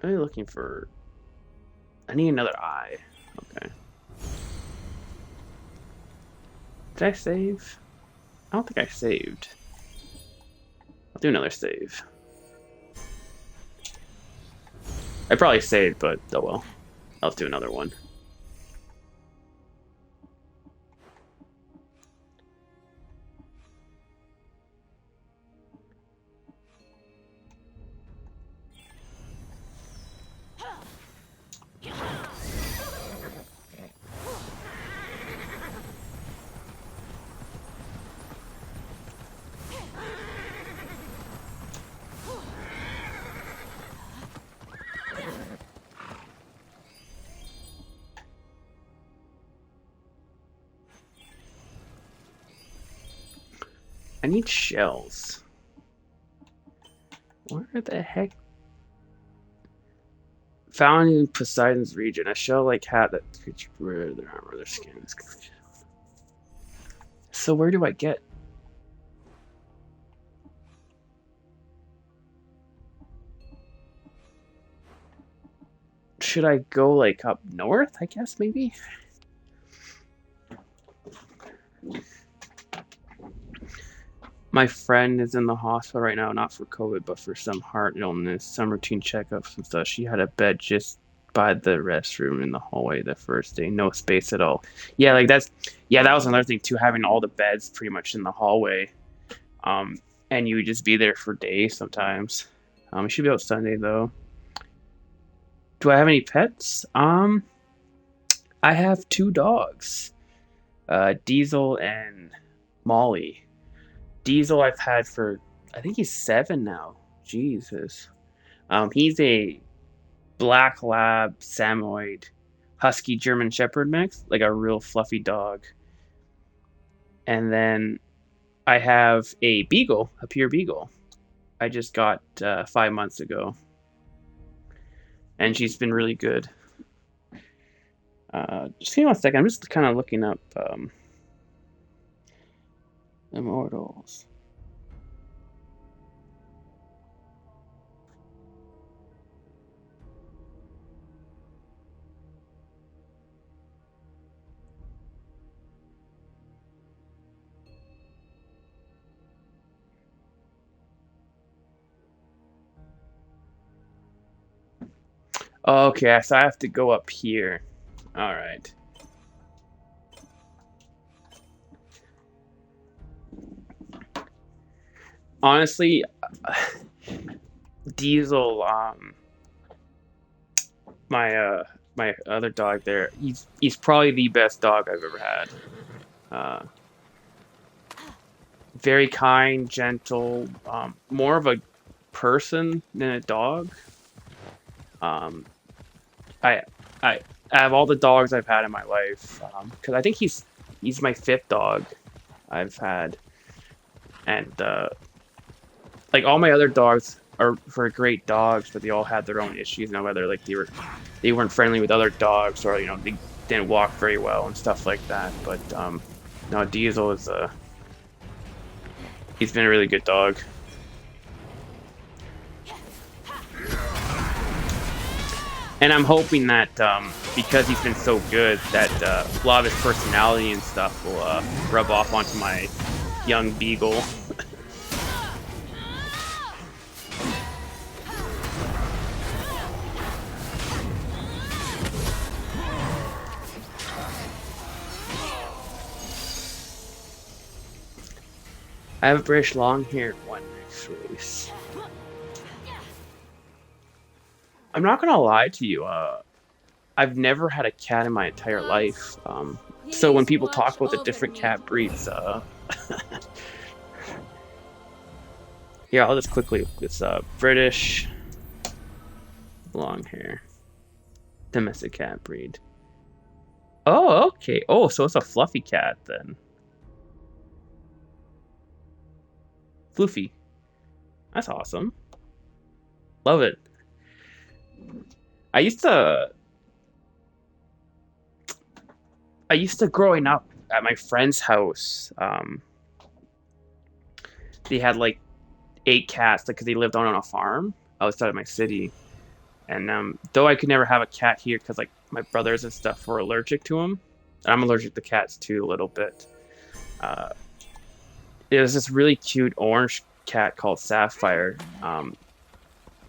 Really looking for. I need another eye. Okay. Did I save? I don't think I saved. I'll do another save. I probably saved, but oh well. Let's do another one. I need shells. Where the heck? Found in Poseidon's region, a shell-like hat that creature wear their armor, their skin is. So where do I get? Should I go like up north? I guess maybe. My friend is in the hospital right now, not for COVID, but for some heart illness, some routine checkups and stuff. She had a bed just by the restroom in the hallway the first day, no space at all. Yeah, like that was another thing too, having all the beds pretty much in the hallway. And you would just be there for days sometimes. You should be out Sunday though. Do I have any pets? I have 2 dogs, Diesel and Molly. Diesel I've had for, I think he's 7 now. Jesus. He's a black lab Samoyed husky German Shepherd mix, like a real fluffy dog. And then I have a beagle, a pure beagle. I just got 5 months ago, and she's been really good. Just give me 1 second. I'm just kind of looking up Immortals. Okay, so I have to go up here. All right. Honestly, Diesel, my other dog there, he's probably the best dog I've ever had. Very kind, gentle, more of a person than a dog. I have all the dogs I've had in my life, because I think he's my 5th dog I've had, and like all my other dogs are great dogs, but they all had their own issues. Whether like they weren't friendly with other dogs, or they didn't walk very well and stuff like that. But no, Diesel is he's been a really good dog. And I'm hoping that because he's been so good, that a lot of his personality and stuff will rub off onto my young beagle. I have a British long-haired one next race. I'm not gonna lie to you. I've never had a cat in my entire life. So when people talk about the different cat breeds, yeah, I'll just quickly. It's British long hair domestic cat breed. Oh, okay. Oh, so it's a fluffy cat then. Floofy. That's awesome. Love it. I used to growing up at my friend's house. They had like 8 cats because they lived on a farm outside of my city. And though I could never have a cat here because like my brothers and stuff were allergic to them, and I'm allergic to cats too a little bit. It was this really cute orange cat called Sapphire,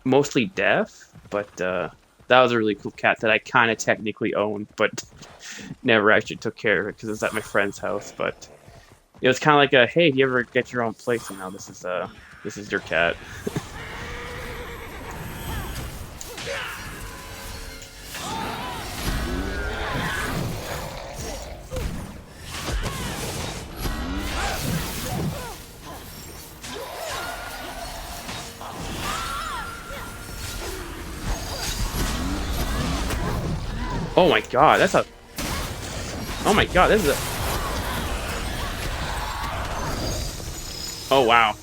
mostly deaf, but that was a really cool cat that I kind of technically owned, but never actually took care of it because it was at my friend's house. But it was kind of like a, hey, if you ever get your own place, this is your cat. Oh my god, that's a... Oh my god, this is a... Oh wow.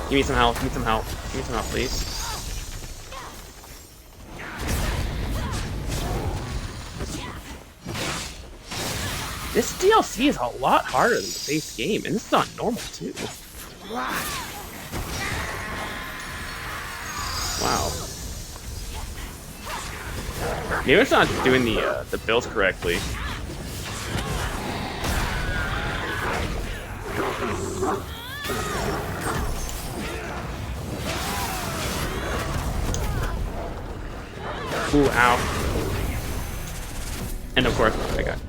Give me some help, give me some help. Give me some help, please. This DLC is a lot harder than the base game, and it's not normal too. Wow. Maybe it's not doing the builds correctly. Ooh, ow. And of course, I got.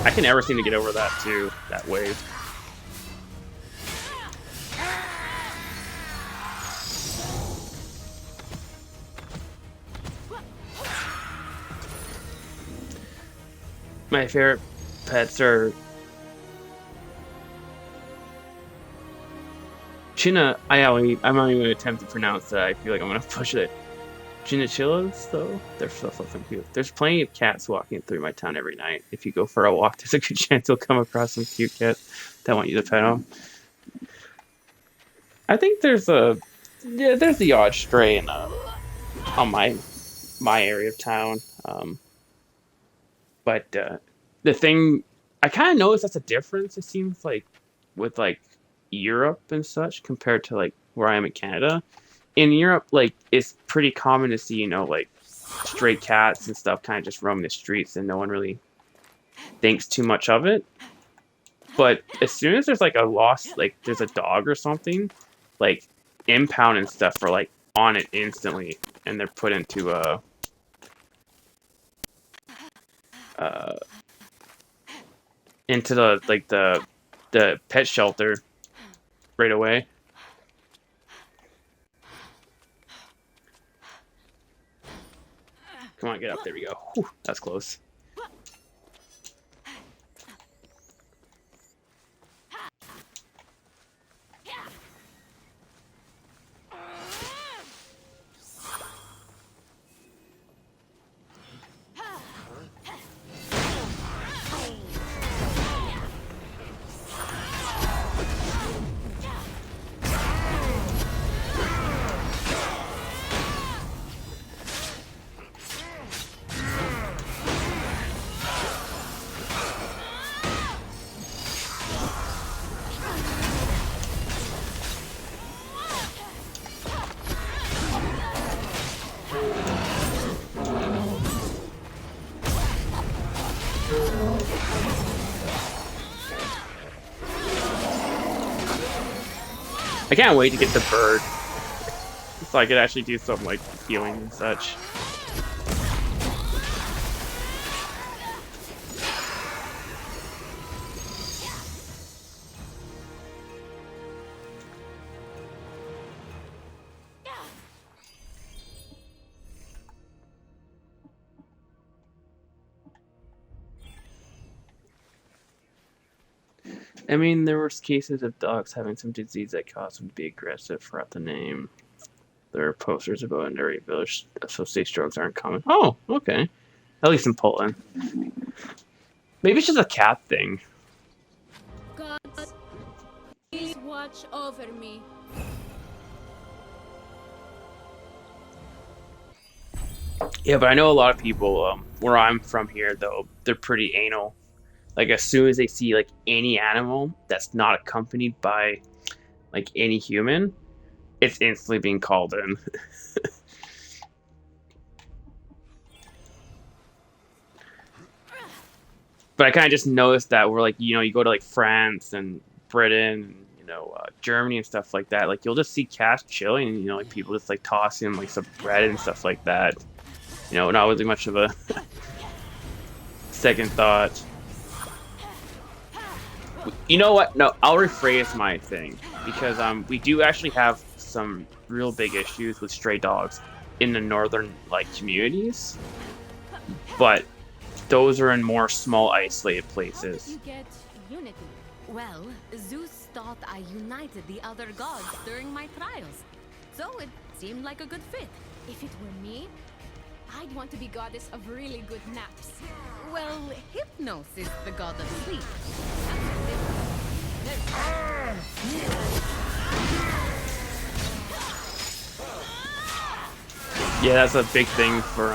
I can never seem to get over that too, that wave. My favorite pets are I'm not even attempt to pronounce that. I feel like I'm gonna push it. Chinchillas, though, they're so fucking cute. There's plenty of cats walking through my town every night. If you go for a walk, there's a good chance you'll come across some cute cats that want you to pet them. I think there's the odd stray on my area of town. But the thing I kind of noticed that's a difference. It seems like with like Europe and such compared to like where I am in Canada. In Europe, like it's pretty common to see, like stray cats and stuff kind of just roaming the streets, and no one really thinks too much of it. But as soon as there's like a lost, like there's a dog or something, like impound and stuff are like on it instantly, and they're put into into the pet shelter right away. Come on, get up. There we go. Whew, that's close. I can't wait to get the bird, so I could actually do some like healing and such. I mean, there were cases of dogs having some disease that caused them to be aggressive throughout the name. There are posters about in every village, so stage drugs aren't common. Oh, okay. At least in Poland. Maybe it's just a cat thing. Gods, please watch over me. Yeah, but I know a lot of people, where I'm from here, though, they're pretty anal. Like, as soon as they see, like, any animal that's not accompanied by, like, any human, it's instantly being called in. But I kind of just noticed that we're, like, you go to, like, France and Britain, Germany and stuff like that. Like, you'll just see cats chilling, and, like, people just, like, tossing, like, some bread and stuff like that. Not really much of a second thought. You know what? No, I'll rephrase my thing, because we do actually have some real big issues with stray dogs in the northern communities, but those are in more small isolated places. You get unity. Well, Zeus thought I united the other gods during my trials, so it seemed like a good fit. If it were me, I'd want to be goddess of really good naps. Well, Hypnos is the god of sleep. Yeah, that's a big thing for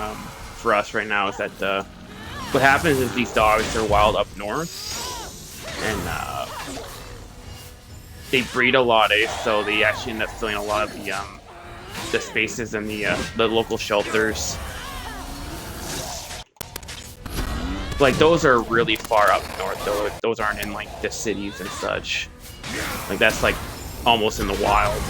us right now. Is that what happens is these dogs are wild up north, and they breed a lot, so they actually end up filling a lot of the spaces in the local shelters. Like those are really far up north, though. Those aren't in like the cities and such. Like that's like almost in the wild.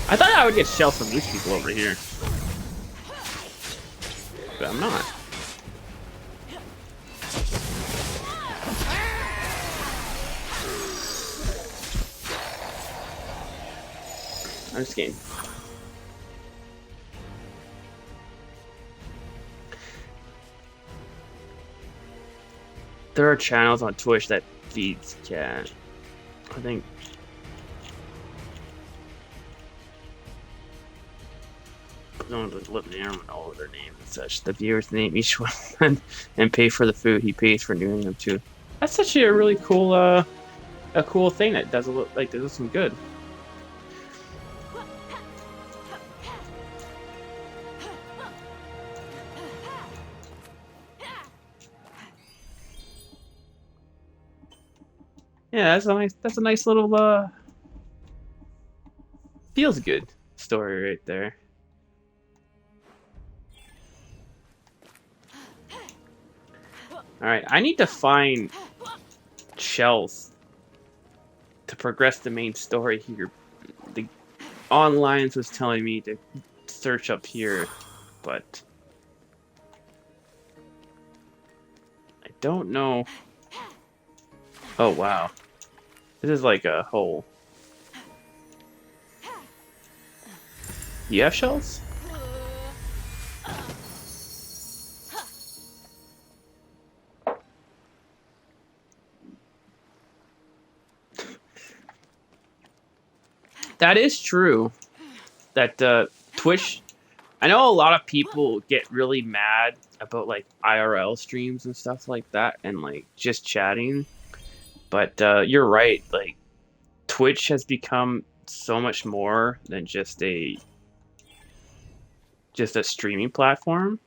I thought I would get shells from these people over here, but I'm not. I'm just kidding. There are channels on Twitch that feeds cat. I think. No, let the airman know their names and such. The viewers name each one and pay for the food he pays for doing them too. That's actually a really cool, a cool thing that does does some good. Yeah, that's a nice little feels good story right there. Alright, I need to find shells to progress the main story here. The online was telling me to search up here, but I don't know. Oh wow. This is like a hole. You have shells? That is true. That Twitch, I know a lot of people get really mad about like IRL streams and stuff like that, and like just chatting. But you're right. Like Twitch has become so much more than just a streaming platform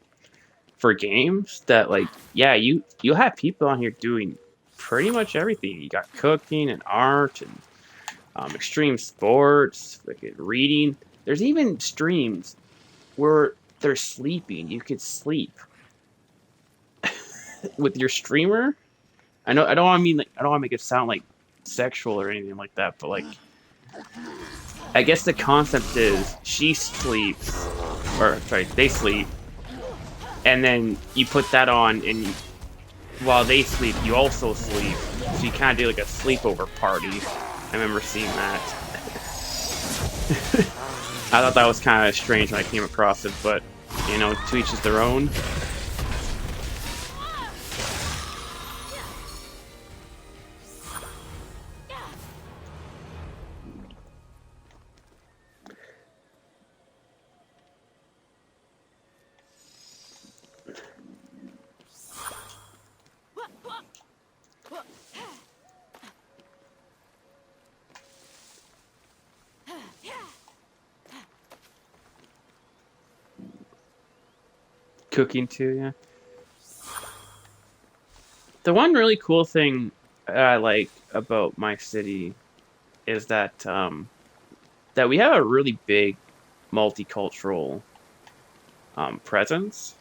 for games. That like yeah, you'll have people on here doing pretty much everything. You got cooking and art and extreme sports, like reading. There's even streams where they're sleeping. You could sleep with your streamer. I know. I don't want to mean like. I don't want to make it sound like sexual or anything like that. But like, I guess the concept is she sleeps, or sorry, they sleep, and then you put that on, and while they sleep, you also sleep. So you kind of do like a sleepover party. I remember seeing that. I thought that was kind of strange when I came across it, but, you know, to each is their own. Cooking too, yeah. The one really cool thing I like about my city is that that we have a really big multicultural presence.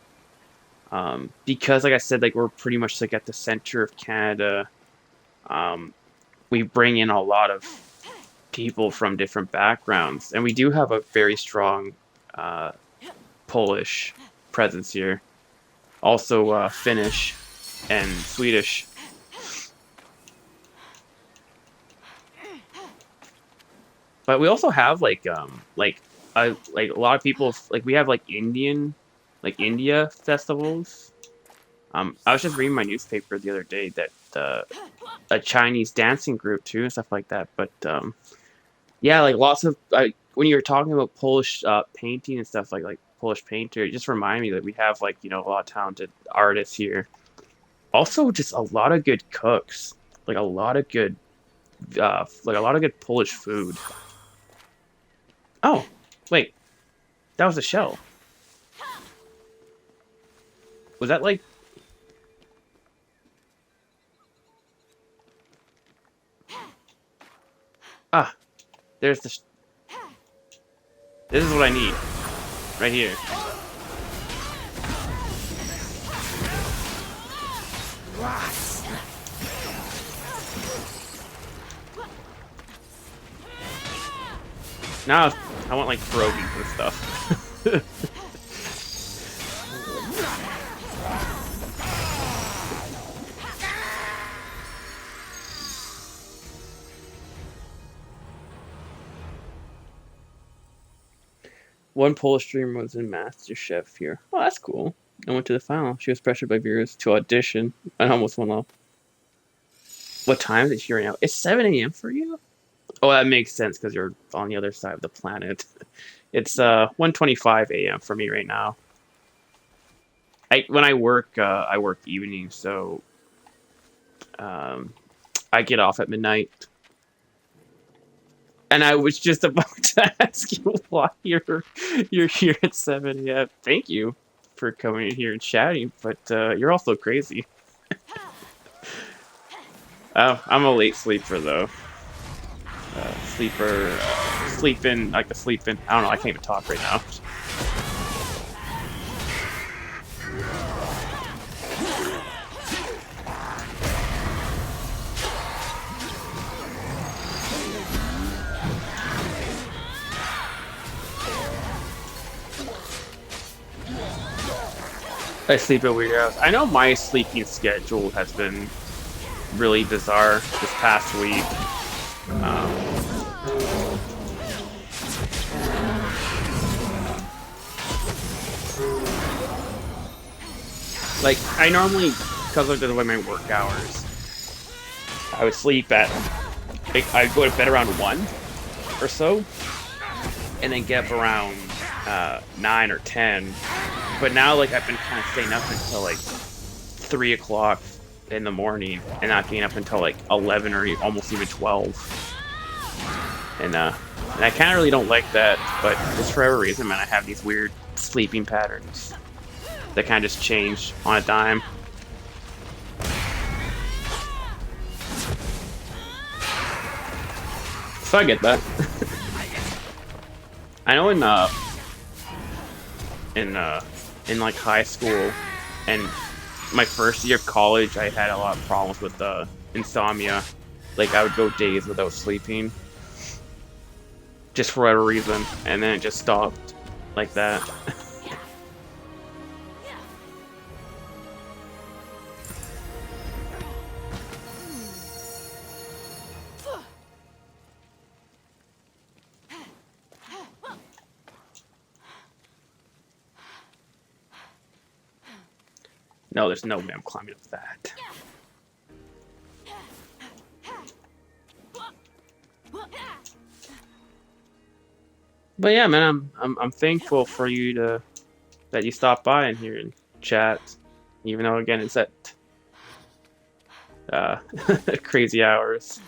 Because, like I said, like we're pretty much like at the center of Canada. We bring in a lot of people from different backgrounds, and we do have a very strong uh, Polish presence here. Also, Finnish and Swedish. But we also have like a lot of people like we have like India festivals. I was just reading my newspaper the other day that a Chinese dancing group too and stuff like that. But yeah, like lots of when you were talking about Polish painting and stuff like Polish painter, it just reminded me that we have like a lot of talented artists here. Also, just a lot of good cooks, like a lot of good Polish food. Oh, wait, that was a shell. Was that like? Ah, there's the. This is what I need, right here. Now I want like pierogies and stuff. One Polish streamer was in MasterChef here. Oh, that's cool. I went to the final. She was pressured by viewers to audition and almost won off. What time is it here right now? It's 7 a.m. for you? Oh, that makes sense because you're on the other side of the planet. It's 1:25 a.m. for me right now. When I work evenings, so um, I get off at midnight. And I was just about to ask you why you're here at 7 a.m. Thank you for coming in here and chatting, but you're also crazy. I'm a late sleeper though. Sleeping like a sleeping. I don't know. I can't even talk right now. I sleep at weird hours. I know my sleeping schedule has been really bizarre this past week. Like, I normally, because of the way my work hours, I would sleep at, like, I'd go to bed around 1 or so, and then get up around 9 or 10. But now, like, I've been kind of staying up until, like, 3 o'clock in the morning, and not getting up until, like, 11 or almost even 12. And I kind of really don't like that, but just for whatever reason, man, I have these weird sleeping patterns that kind of just change on a dime. So I get that. I know in like high school and my first year of college, I had a lot of problems with insomnia. Like I would go days without sleeping, just for whatever reason, and then it just stopped like that. No, there's no way I'm climbing up that. But yeah, man, I'm thankful for you that you stopped by and here and chat, even though again it's at crazy hours.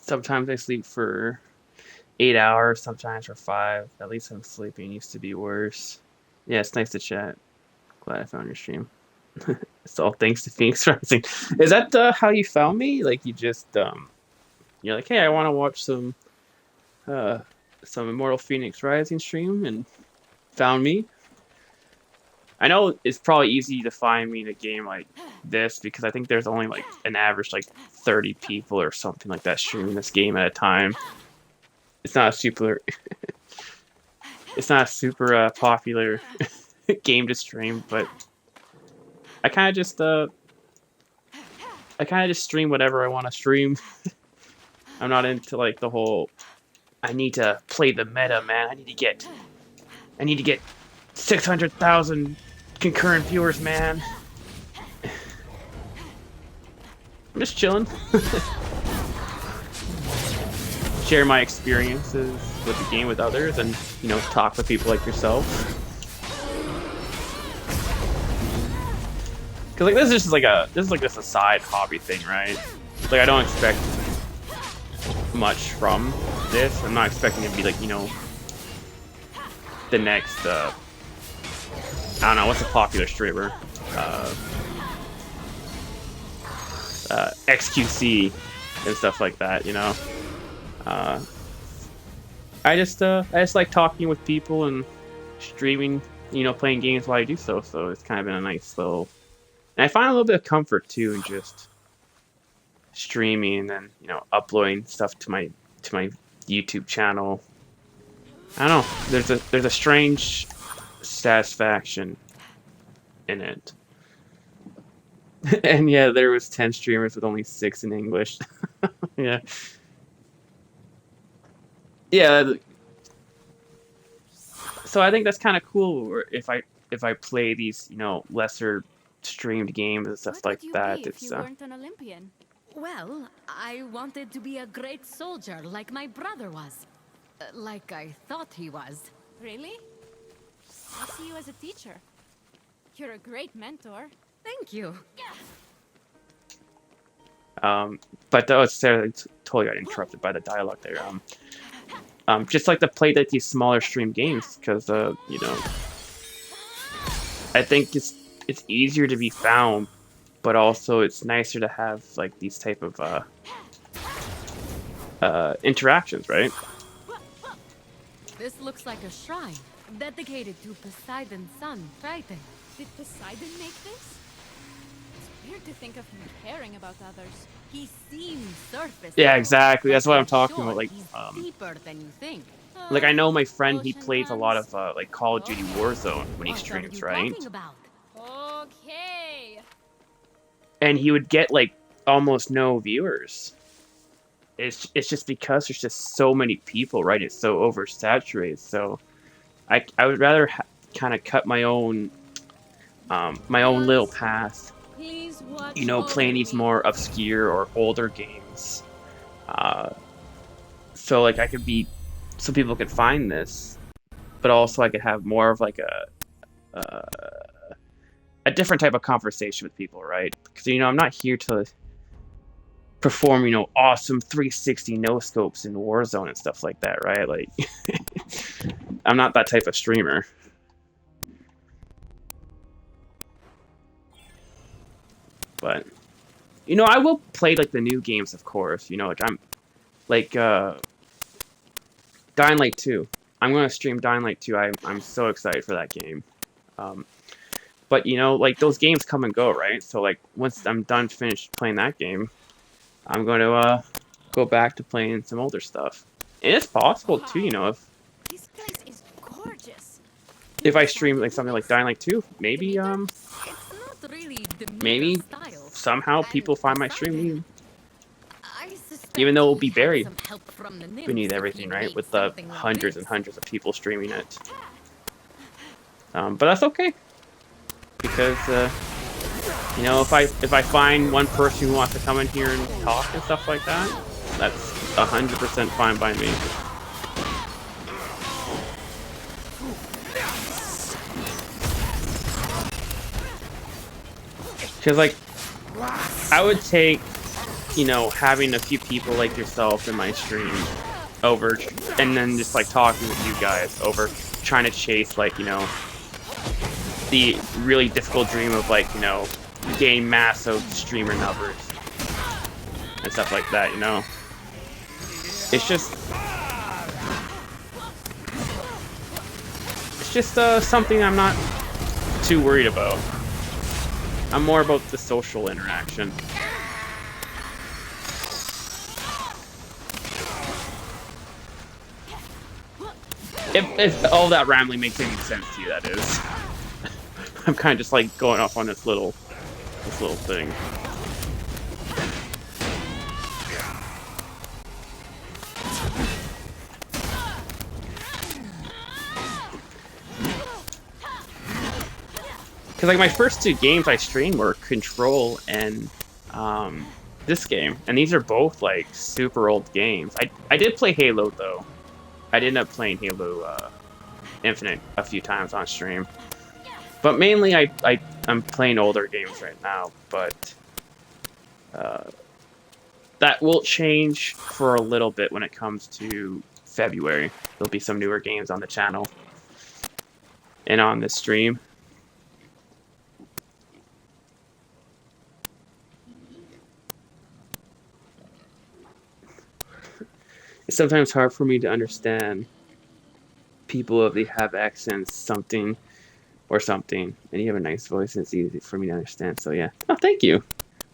Sometimes I sleep for 8 hours, sometimes for 5. At least I'm sleeping. Used to be worse. Yeah, it's nice to chat. Glad I found your stream. It's all thanks to Phoenix Rising. Is that how you found me? Like you just you're like, hey, I want to watch some Immortal Phoenix Rising stream and found me. I know it's probably easy to find me in a game like this because I think there's only like an average like 30 people or something like that streaming this game at a time. It's not a super it's not a super popular game to stream, but I kind of just stream whatever I want to stream. I'm not into like the whole I need to play the meta, man. I need to get 600,000 concurrent viewers, man. I'm just chilling. Share my experiences with the game with others and, you know, talk with people like yourself. Cause like this is just a side hobby thing, right? Like I don't expect much from this. I'm not expecting it to be like, you know, the next I don't know, what's a popular streamer? XQC and stuff like that, you know. I just like talking with people and streaming, you know, playing games while I do so. So it's kind of been a nice little. And I find a little bit of comfort too in just streaming and then, you know, uploading stuff to my YouTube channel. I don't know. There's a strange satisfaction in it. And yeah, there was 10 streamers with only 6 in English. Yeah. Yeah. So I think that's kind of cool if I play these, you know, lesser streamed games and stuff like that. If you weren't an Olympian? Well, I wanted to be a great soldier like my brother was. Like I thought he was. Really? I see you as a teacher. You're a great mentor. Thank you. But that was totally got interrupted by the dialogue there. Just like to play like these smaller stream games because you know, I think it's easier to be found, but also it's nicer to have like these type of interactions, right? This looks like a shrine dedicated to Poseidon's son, Triton. Did Poseidon make this? It's weird to think of him caring about others. He seems surface. Yeah, level, exactly. That's but what I'm I'm talking sure about. Like, he's deeper than you think. like I know my friend, he Ocean plays a lot runs. of like Call of Duty Warzone when he What are streams, you right? talking about? Okay. And he would get like almost no viewers. It's just because there's just so many people, right? It's so oversaturated. So I would rather kind of cut my own little path, Please watch you know, playing these over me. more obscure or older games. So like I could be, so people could find this, but also I could have more of like a different type of conversation with people, right? Because, you know, I'm not here to perform, you know, awesome 360 no scopes in Warzone and stuff like that, right? Like, I'm not that type of streamer. But, you know, I will play like the new games, of course. You know, like I'm like Dying Light 2. I'm gonna stream Dying Light 2. I'm so excited for that game. But you know, like those games come and go, right? So like once I'm finished playing that game, I'm going to go back to playing some older stuff. And it's possible too, you know, This place is gorgeous. if I stream like something like Dying Light 2, maybe It's not really the maybe style. somehow And people find my Poseidon, stream, I suspect even though it will he be had buried some help from the nymphs beneath if he everything, right? made With the something like hundreds this. and hundreds of people streaming it. But that's okay, because you know, if I find one person who wants to come in here and talk and stuff like that, that's 100% fine by me. Because like, I would take you know, having a few people like yourself in my stream over, and then just like talking with you guys over trying to chase, like, you know, the really difficult dream of, like, you know, gain massive streamer numbers and stuff like that, you know. It's just something I'm not too worried about. I'm more about the social interaction. If all that rambling makes any sense to you, that is. I'm kind of just like going off on this little thing. Because like my first 2 games I streamed were Control and this game, and these are both like super old games. I did play Halo though. I did end up playing Halo Infinite a few times on stream, but mainly I'm playing older games right now. But that will change for a little bit when it comes to February. There'll be some newer games on the channel and on this stream. It's sometimes hard for me to understand people if they have accents, something, and you have a nice voice, and it's easy for me to understand, so yeah. Oh, thank you.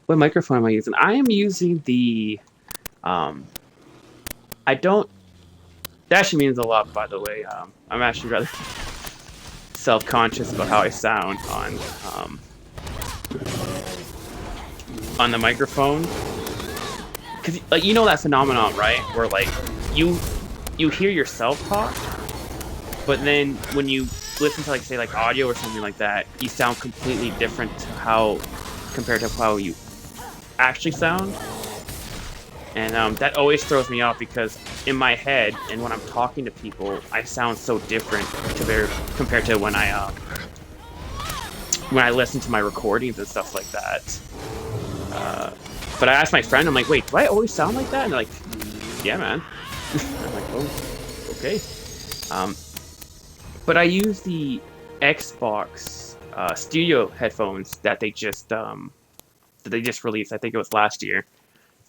What microphone am I using? I am using the, that actually means a lot, by the way. I'm actually rather self-conscious about how I sound on the microphone. Because, like, you know that phenomenon, right? Where, like, you hear yourself talk, but then when you listen to, like, say, like, audio or something like that, you sound completely different to compared to how you actually sound. And that always throws me off, because in my head, and when I'm talking to people, I sound so different compared to when I listen to my recordings and stuff like that. But I asked my friend, I'm like, wait, do I always sound like that? And they're like, yeah, man. I'm like, oh, okay. But I use the Xbox studio headphones that they just released. I think it was last year.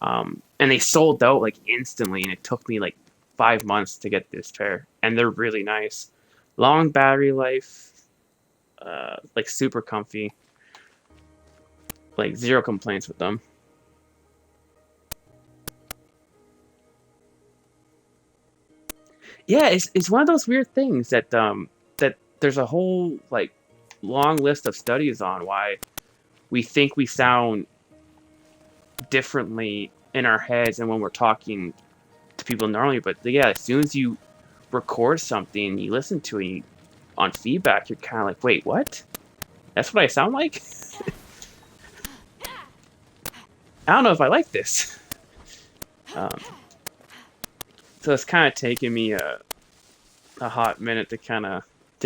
And they sold out like instantly, and it took me like 5 months to get this pair. And they're really nice. Long battery life, like super comfy. Like, zero complaints with them. Yeah, it's one of those weird things that that there's a whole like long list of studies on why we think we sound differently in our heads and when we're talking to people normally. But yeah, as soon as you record something, you listen to it on feedback, you're kind of like, wait, what? That's what I sound like? I don't know if I like this. So it's kind of taken me a hot minute to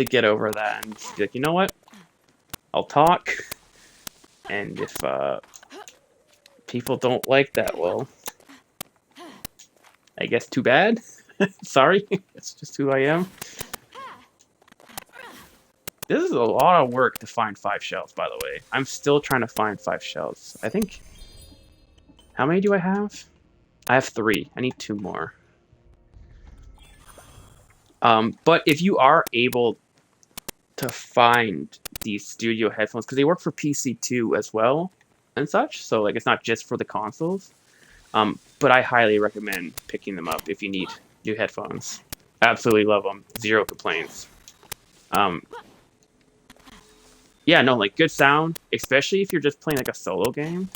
get over that and just be like, you know what? I'll talk, and if people don't like that, well, I guess too bad. Sorry, it's just who I am. This is a lot of work to find 5 shells, by the way. I'm still trying to find 5 shells. I think... How many do I have? I have 3. I need 2 more. But if you are able to find these studio headphones, because they work for PC too as well, and such, so like it's not just for the consoles. But I highly recommend picking them up if you need new headphones. Absolutely love them. Zero complaints. Yeah, no, like good sound, especially if you're just playing like a solo game.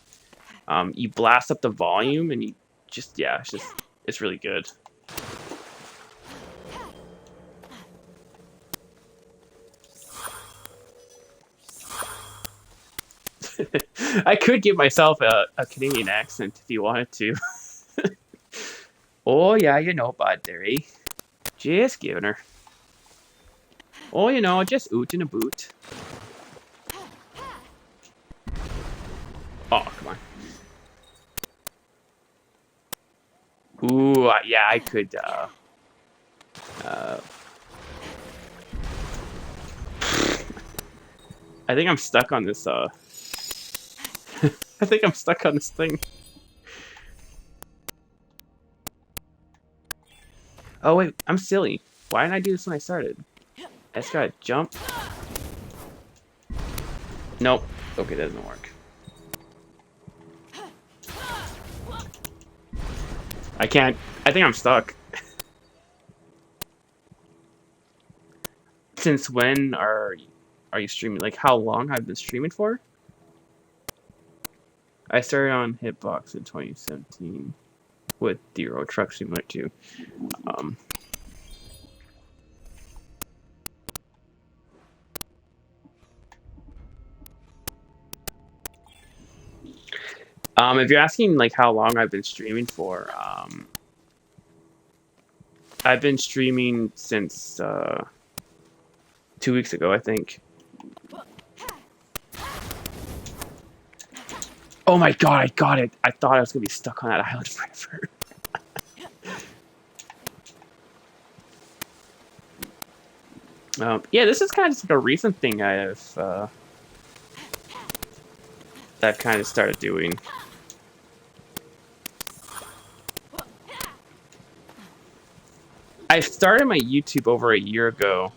You blast up the volume and you just, yeah, it's really good. I could give myself a Canadian accent if you wanted to. Oh, yeah, you know, bad Derry. Just giving her. Oh, you know, just ooting a boot. Oh, come on. Ooh, yeah, I could. Uh, I think I'm stuck on this. I think I'm stuck on this thing. Oh wait, I'm silly. Why didn't I do this when I started? I just gotta jump. Nope. Okay, that doesn't work. I can't. I think I'm stuck. Since when are you streaming? Like how long I've been streaming for? I started on Hitbox in 2017 with the Euro Truck Simulator 2. Um, if you're asking like how long I've been streaming for, I've been streaming since 2 weeks ago, I think. Oh my god, I got it! I thought I was gonna be stuck on that island forever. Yeah, this is kind of just like a recent thing that I've kind of started doing. I started my YouTube over a year ago.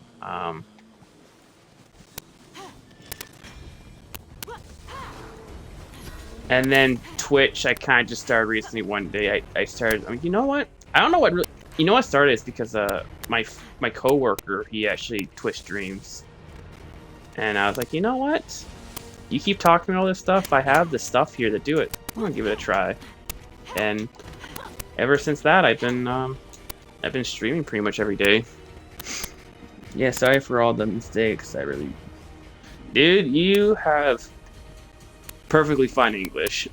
And then Twitch, I kind of just started recently one day. I started, I mean, you know what? I don't know what really, you know what started is because my coworker, he actually Twitch streams. And I was like, you know what? You keep talking all this stuff, I have the stuff here to do it. I'm gonna give it a try. And ever since that, I've been streaming pretty much every day. Yeah, sorry for all the mistakes. I really, dude, you have perfectly fine English.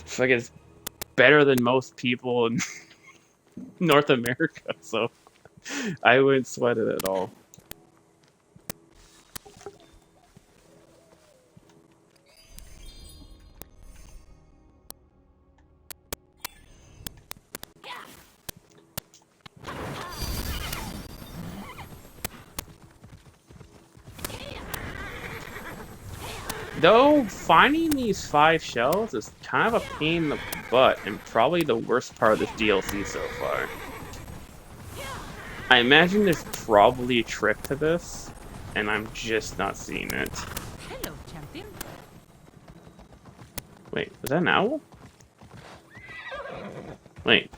It's like it's better than most people in North America, so I wouldn't sweat it at all. Though, finding these 5 shells is kind of a pain in the butt, and probably the worst part of this DLC so far. I imagine there's probably a trick to this, and I'm just not seeing it. Hello, champion. Wait, was that an owl? Wait.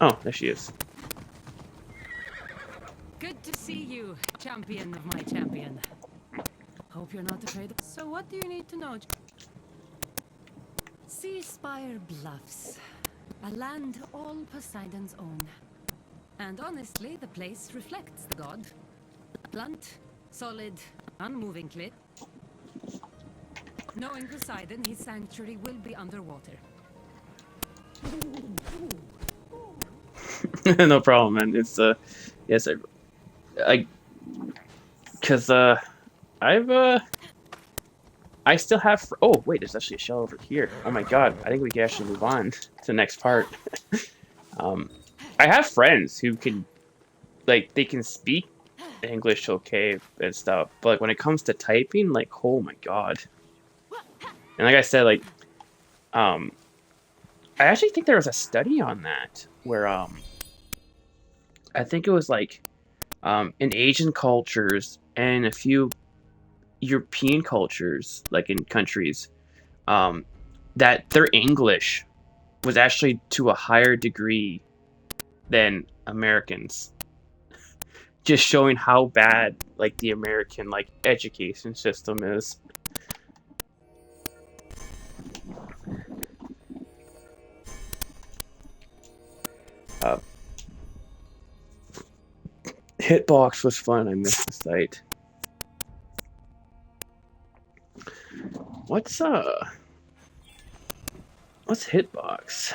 Oh, there she is. Good to see you, champion of my champion. Hope you're not afraid. So what do you need to know? Sea Spire Bluffs. A land all Poseidon's own. And honestly, the place reflects the god. Blunt, solid, unmoving cliff. Knowing Poseidon, his sanctuary will be underwater. No problem, man. It's yes, cause I still have. Oh wait, there's actually a shell over here. Oh my god, I think we can actually move on to the next part. I have friends who can, like, they can speak English okay and stuff, but like, when it comes to typing, like, oh my god. And like I said, like, I actually think there was a study on that where I think it was like in Asian cultures and a few European cultures, like in countries, that their English was actually to a higher degree than Americans. Just showing how bad like the American like education system is. Hitbox was fun. I missed the site. What's Hitbox?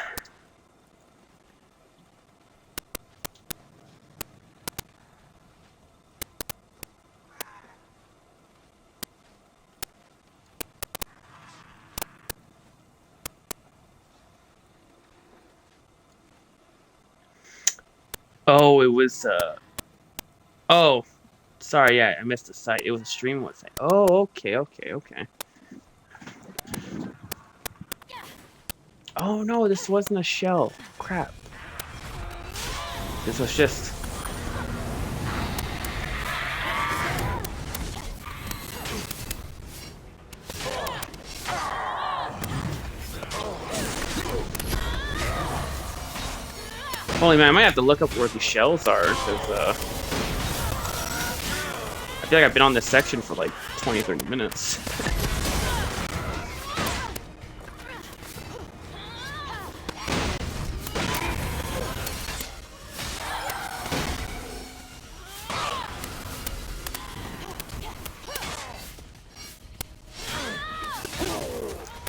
Oh, it was oh, sorry, yeah, I missed the site. It was a stream website. Oh, okay. Oh no, this wasn't a shell. Crap. This was just... Holy man, I might have to look up where the shells are, because I feel like I've been on this section for like 20-30 minutes.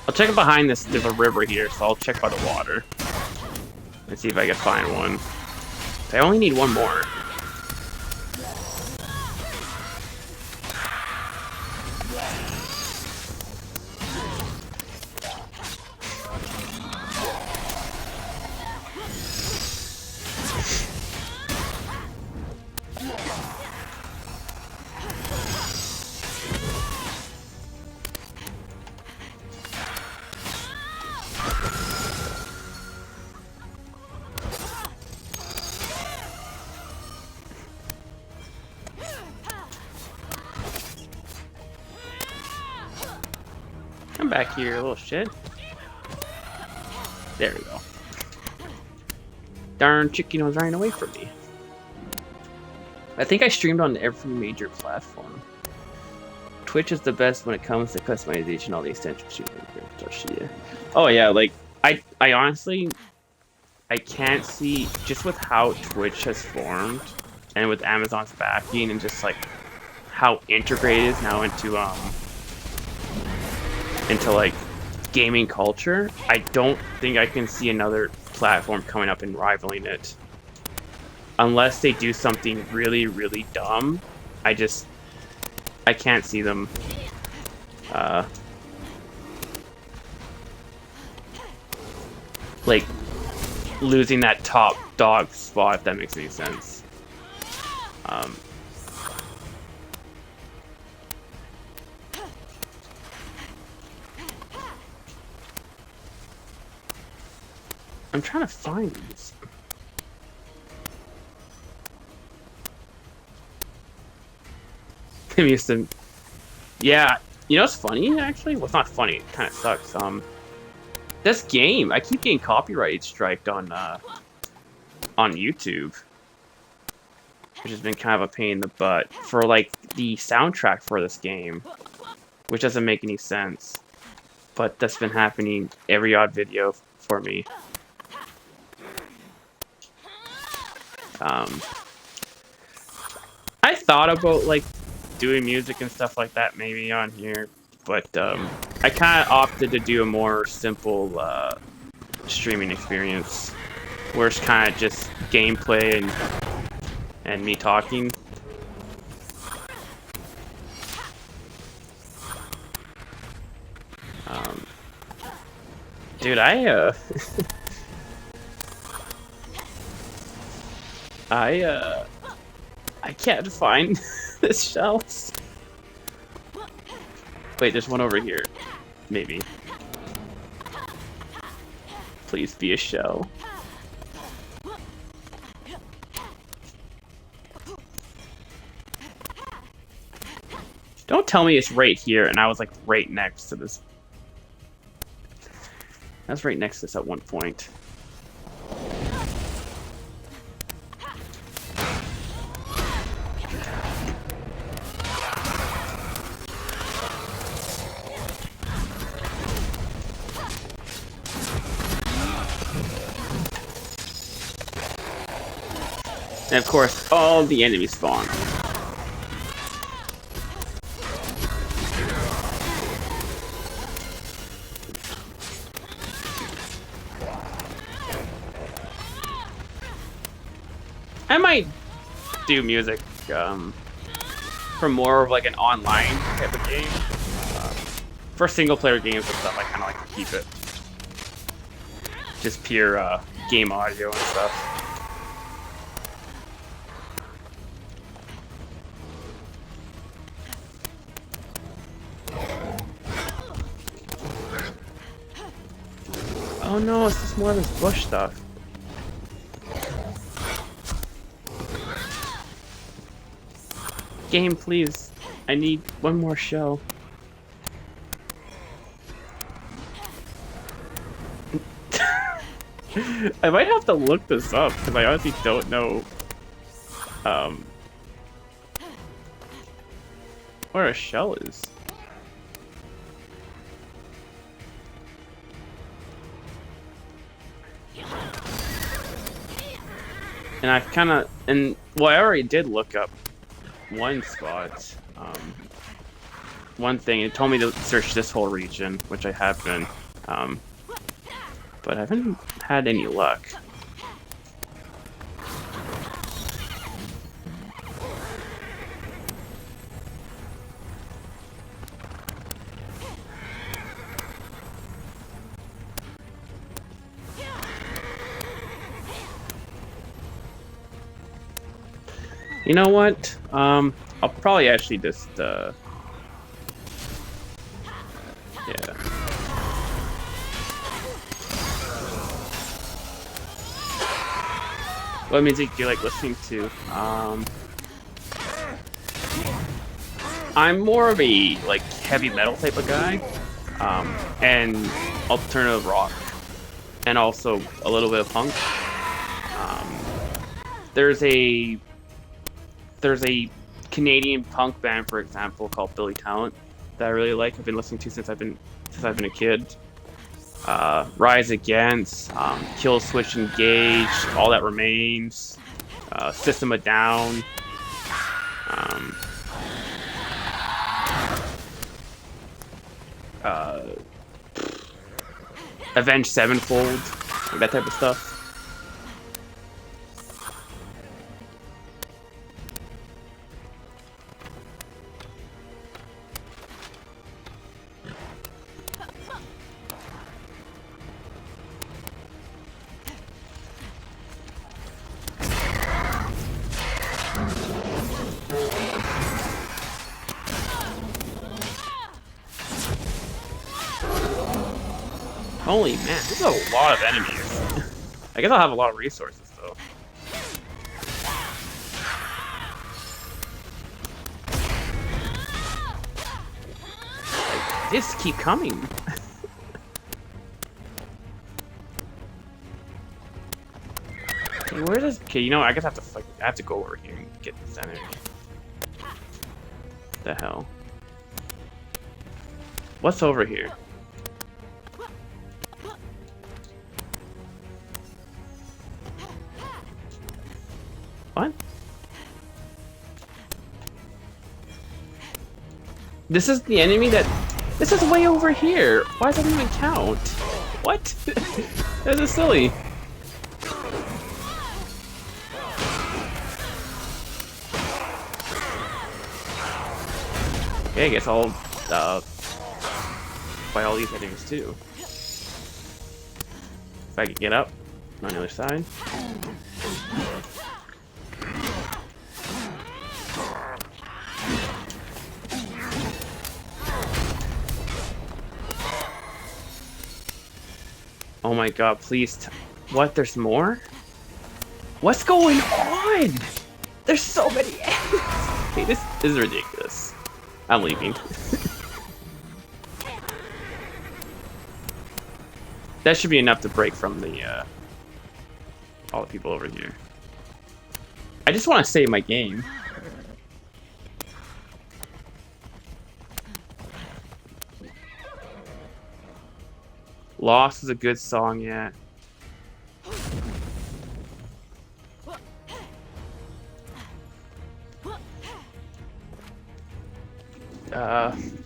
I'll check behind this. There's a river here, so I'll check by the water. Let's see if I can find one. I only need one more. Come back here, little shit. There we go. Darn chicken was running away from me. I think I streamed on every major platform. Twitch is the best when it comes to customization, all the extensions. Oh yeah, like I honestly I can't see, just with how Twitch has formed and with Amazon's backing and just like how integrated it is now into like gaming culture, I don't think I can see another platform coming up and rivaling it. Unless they do something really, really dumb, I can't see them like losing that top dog spot, if that makes any sense. I'm trying to find these. I'm used to... Yeah, you know what's funny, actually? Well, it's not funny, it kind of sucks. This game, I keep getting copyright striked on YouTube. Which has been kind of a pain in the butt. For, like, the soundtrack for this game. Which doesn't make any sense. But that's been happening every odd video for me. I thought about like doing music and stuff like that maybe on here, but I kind of opted to do a more simple streaming experience, where it's kind of just gameplay and me talking. Dude, I can't find this shells. Wait, there's one over here. Maybe. Please be a shell. Don't tell me it's right here and I was like right next to this. I was right next to this at one point. And of course, all the enemies spawn. I might do music for more of like an online type of game. For single player games and stuff, I kind of like to keep it just pure game audio and stuff. Oh no, it's just more of this bush stuff. Game, please. I need one more shell. I might have to look this up because I honestly don't know where a shell is. And I've kind of, well, I already did look up one spot. One thing, it told me to search this whole region, which I have been. But I haven't had any luck. You know what? I'll probably actually just, yeah. What music do you like listening to? I'm more of a, like, heavy metal type of guy. And alternative rock. And also a little bit of punk. There's a Canadian punk band, for example, called Billy Talent that I really like. I've been listening to since I've been a kid. Rise Against, Kill Switch Engage, All That Remains, System of Down. Avenged Sevenfold, like that type of stuff. Holy man, this is a lot of enemies. I guess I'll have a lot of resources though. Like, just keep coming. Okay, where does? Okay, you know what? I guess I have to go over here and get the center. The hell? What's over here? What? This is the enemy that... This is way over here! Why does that even count? What? This is silly. Okay, I guess I'll, fight all these enemies too. If I could get up on the other side. Oh my god, please what? There's more? What's going on? There's so many enemies! Okay, this is ridiculous. I'm leaving. That should be enough to break from the, all the people over here. I just want to save my game. Lost is a good song, yeah.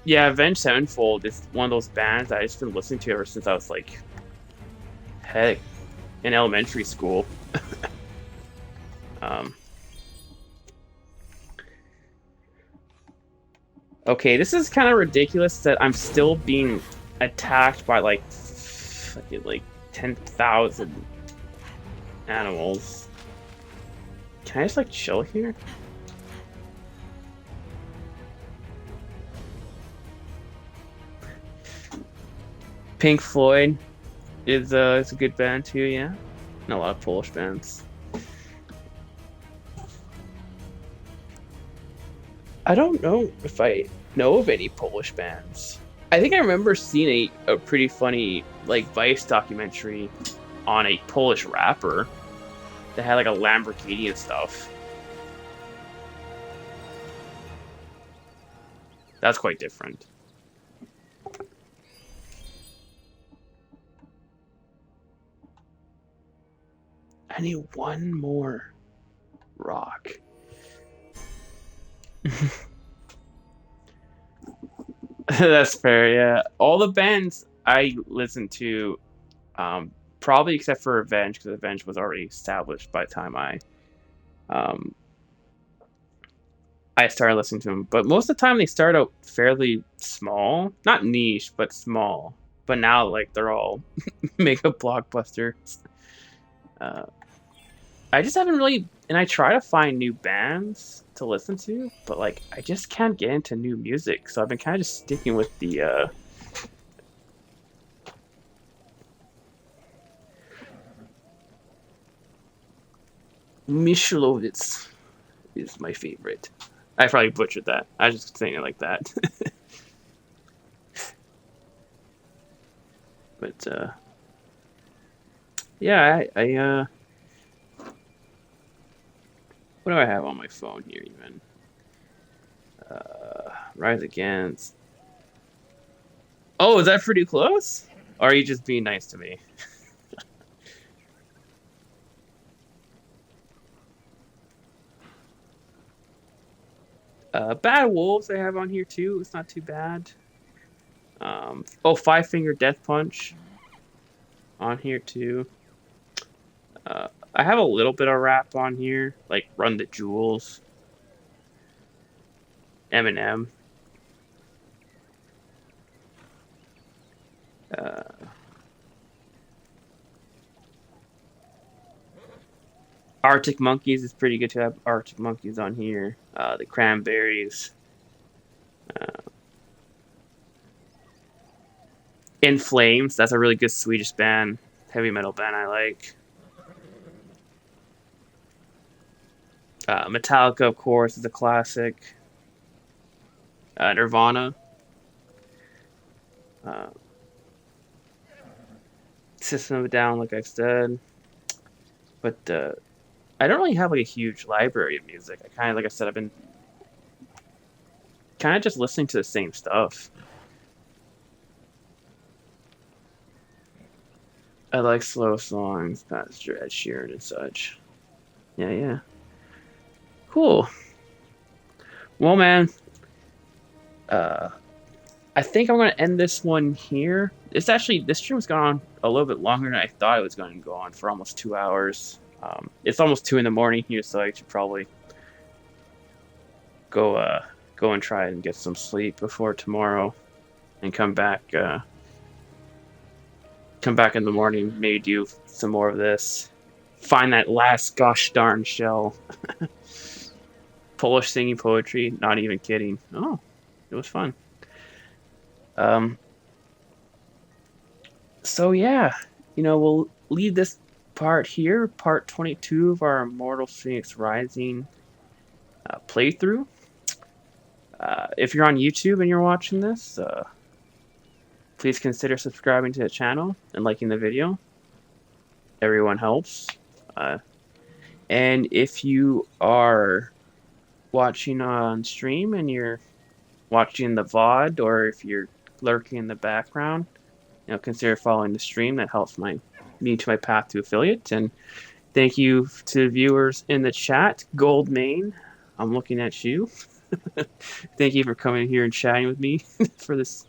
Yeah, Avenged Sevenfold is one of those bands that I've just been listening to ever since I was like, heck, in elementary school. Okay, this is kind of ridiculous that I'm still being attacked by like 10,000 animals. Can I just like chill here? Pink Floyd, is it's a good band too, yeah. And a lot of Polish bands. I don't know if I know of any Polish bands. I think I remember seeing a pretty funny like Vice documentary on a Polish rapper that had like a Lamborghini and stuff. That's quite different. I need one more rock. That's fair, yeah. All the bands I listened to, probably except for Revenge, because Revenge was already established by the time um, I started listening to them. But most of the time, they start out fairly small, not niche, but small. But now, like, they're all mega blockbusters. Uh, I just haven't really, and I try to find new bands to listen to, but like, I just can't get into new music. So I've been kind of just sticking with the Mishlovitz is my favorite. I probably butchered that. I was just saying it like that. But yeah, what do I have on my phone here even? Rise Against. Oh, is that pretty close? Or are you just being nice to me? Bad Wolves I have on here too. It's not too bad. Oh, Five Finger Death Punch on here too. I have a little bit of rap on here, like Run the Jewels, Eminem. Uh, Arctic Monkeys is pretty good to have Arctic Monkeys on here. The Cranberries. Uh, In Flames, that's a really good Swedish band, heavy metal band I like. Metallica, of course, is a classic. Nirvana. Uh, System of a Down, like I've said. But I don't really have like a huge library of music. I kind of, like I said, I've been kind of just listening to the same stuff. I like slow songs, Pastor Ed Sheeran and such. Yeah, yeah. Cool. Well, man, uh, I think I'm gonna end this one here. It's actually this stream's gone on a little bit longer than I thought it was going to go on for almost 2 hours. It's almost 2 in the morning here, so I should probably go and try and get some sleep before tomorrow, and come back in the morning. Maybe do some more of this. Find that last gosh darn shell. Polish singing poetry. Not even kidding. Oh, it was fun. Um, so yeah, we'll leave this part here, part 22 of our Immortals Fenyx Rising playthrough. If you're on YouTube and you're watching this, please consider subscribing to the channel and liking the video. Everyone helps. And if you are watching on stream and you're watching the VOD, or if you're lurking in the background, consider following the stream. That helps me to my path to affiliate. And thank you to viewers in the chat. Goldmain, I'm looking at you. Thank you for coming here and chatting with me for this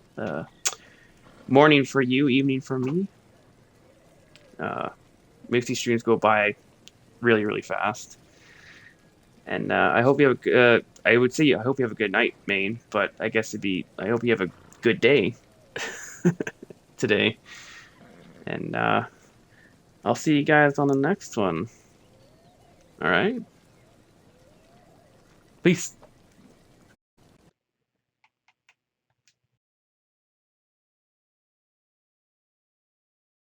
morning for you, evening for me. Makes these streams go by really, really fast. And I hope you have I would say I hope you have a good night, Maine, but I guess I hope you have a good day today. And I'll see you guys on the next one. All right. Peace.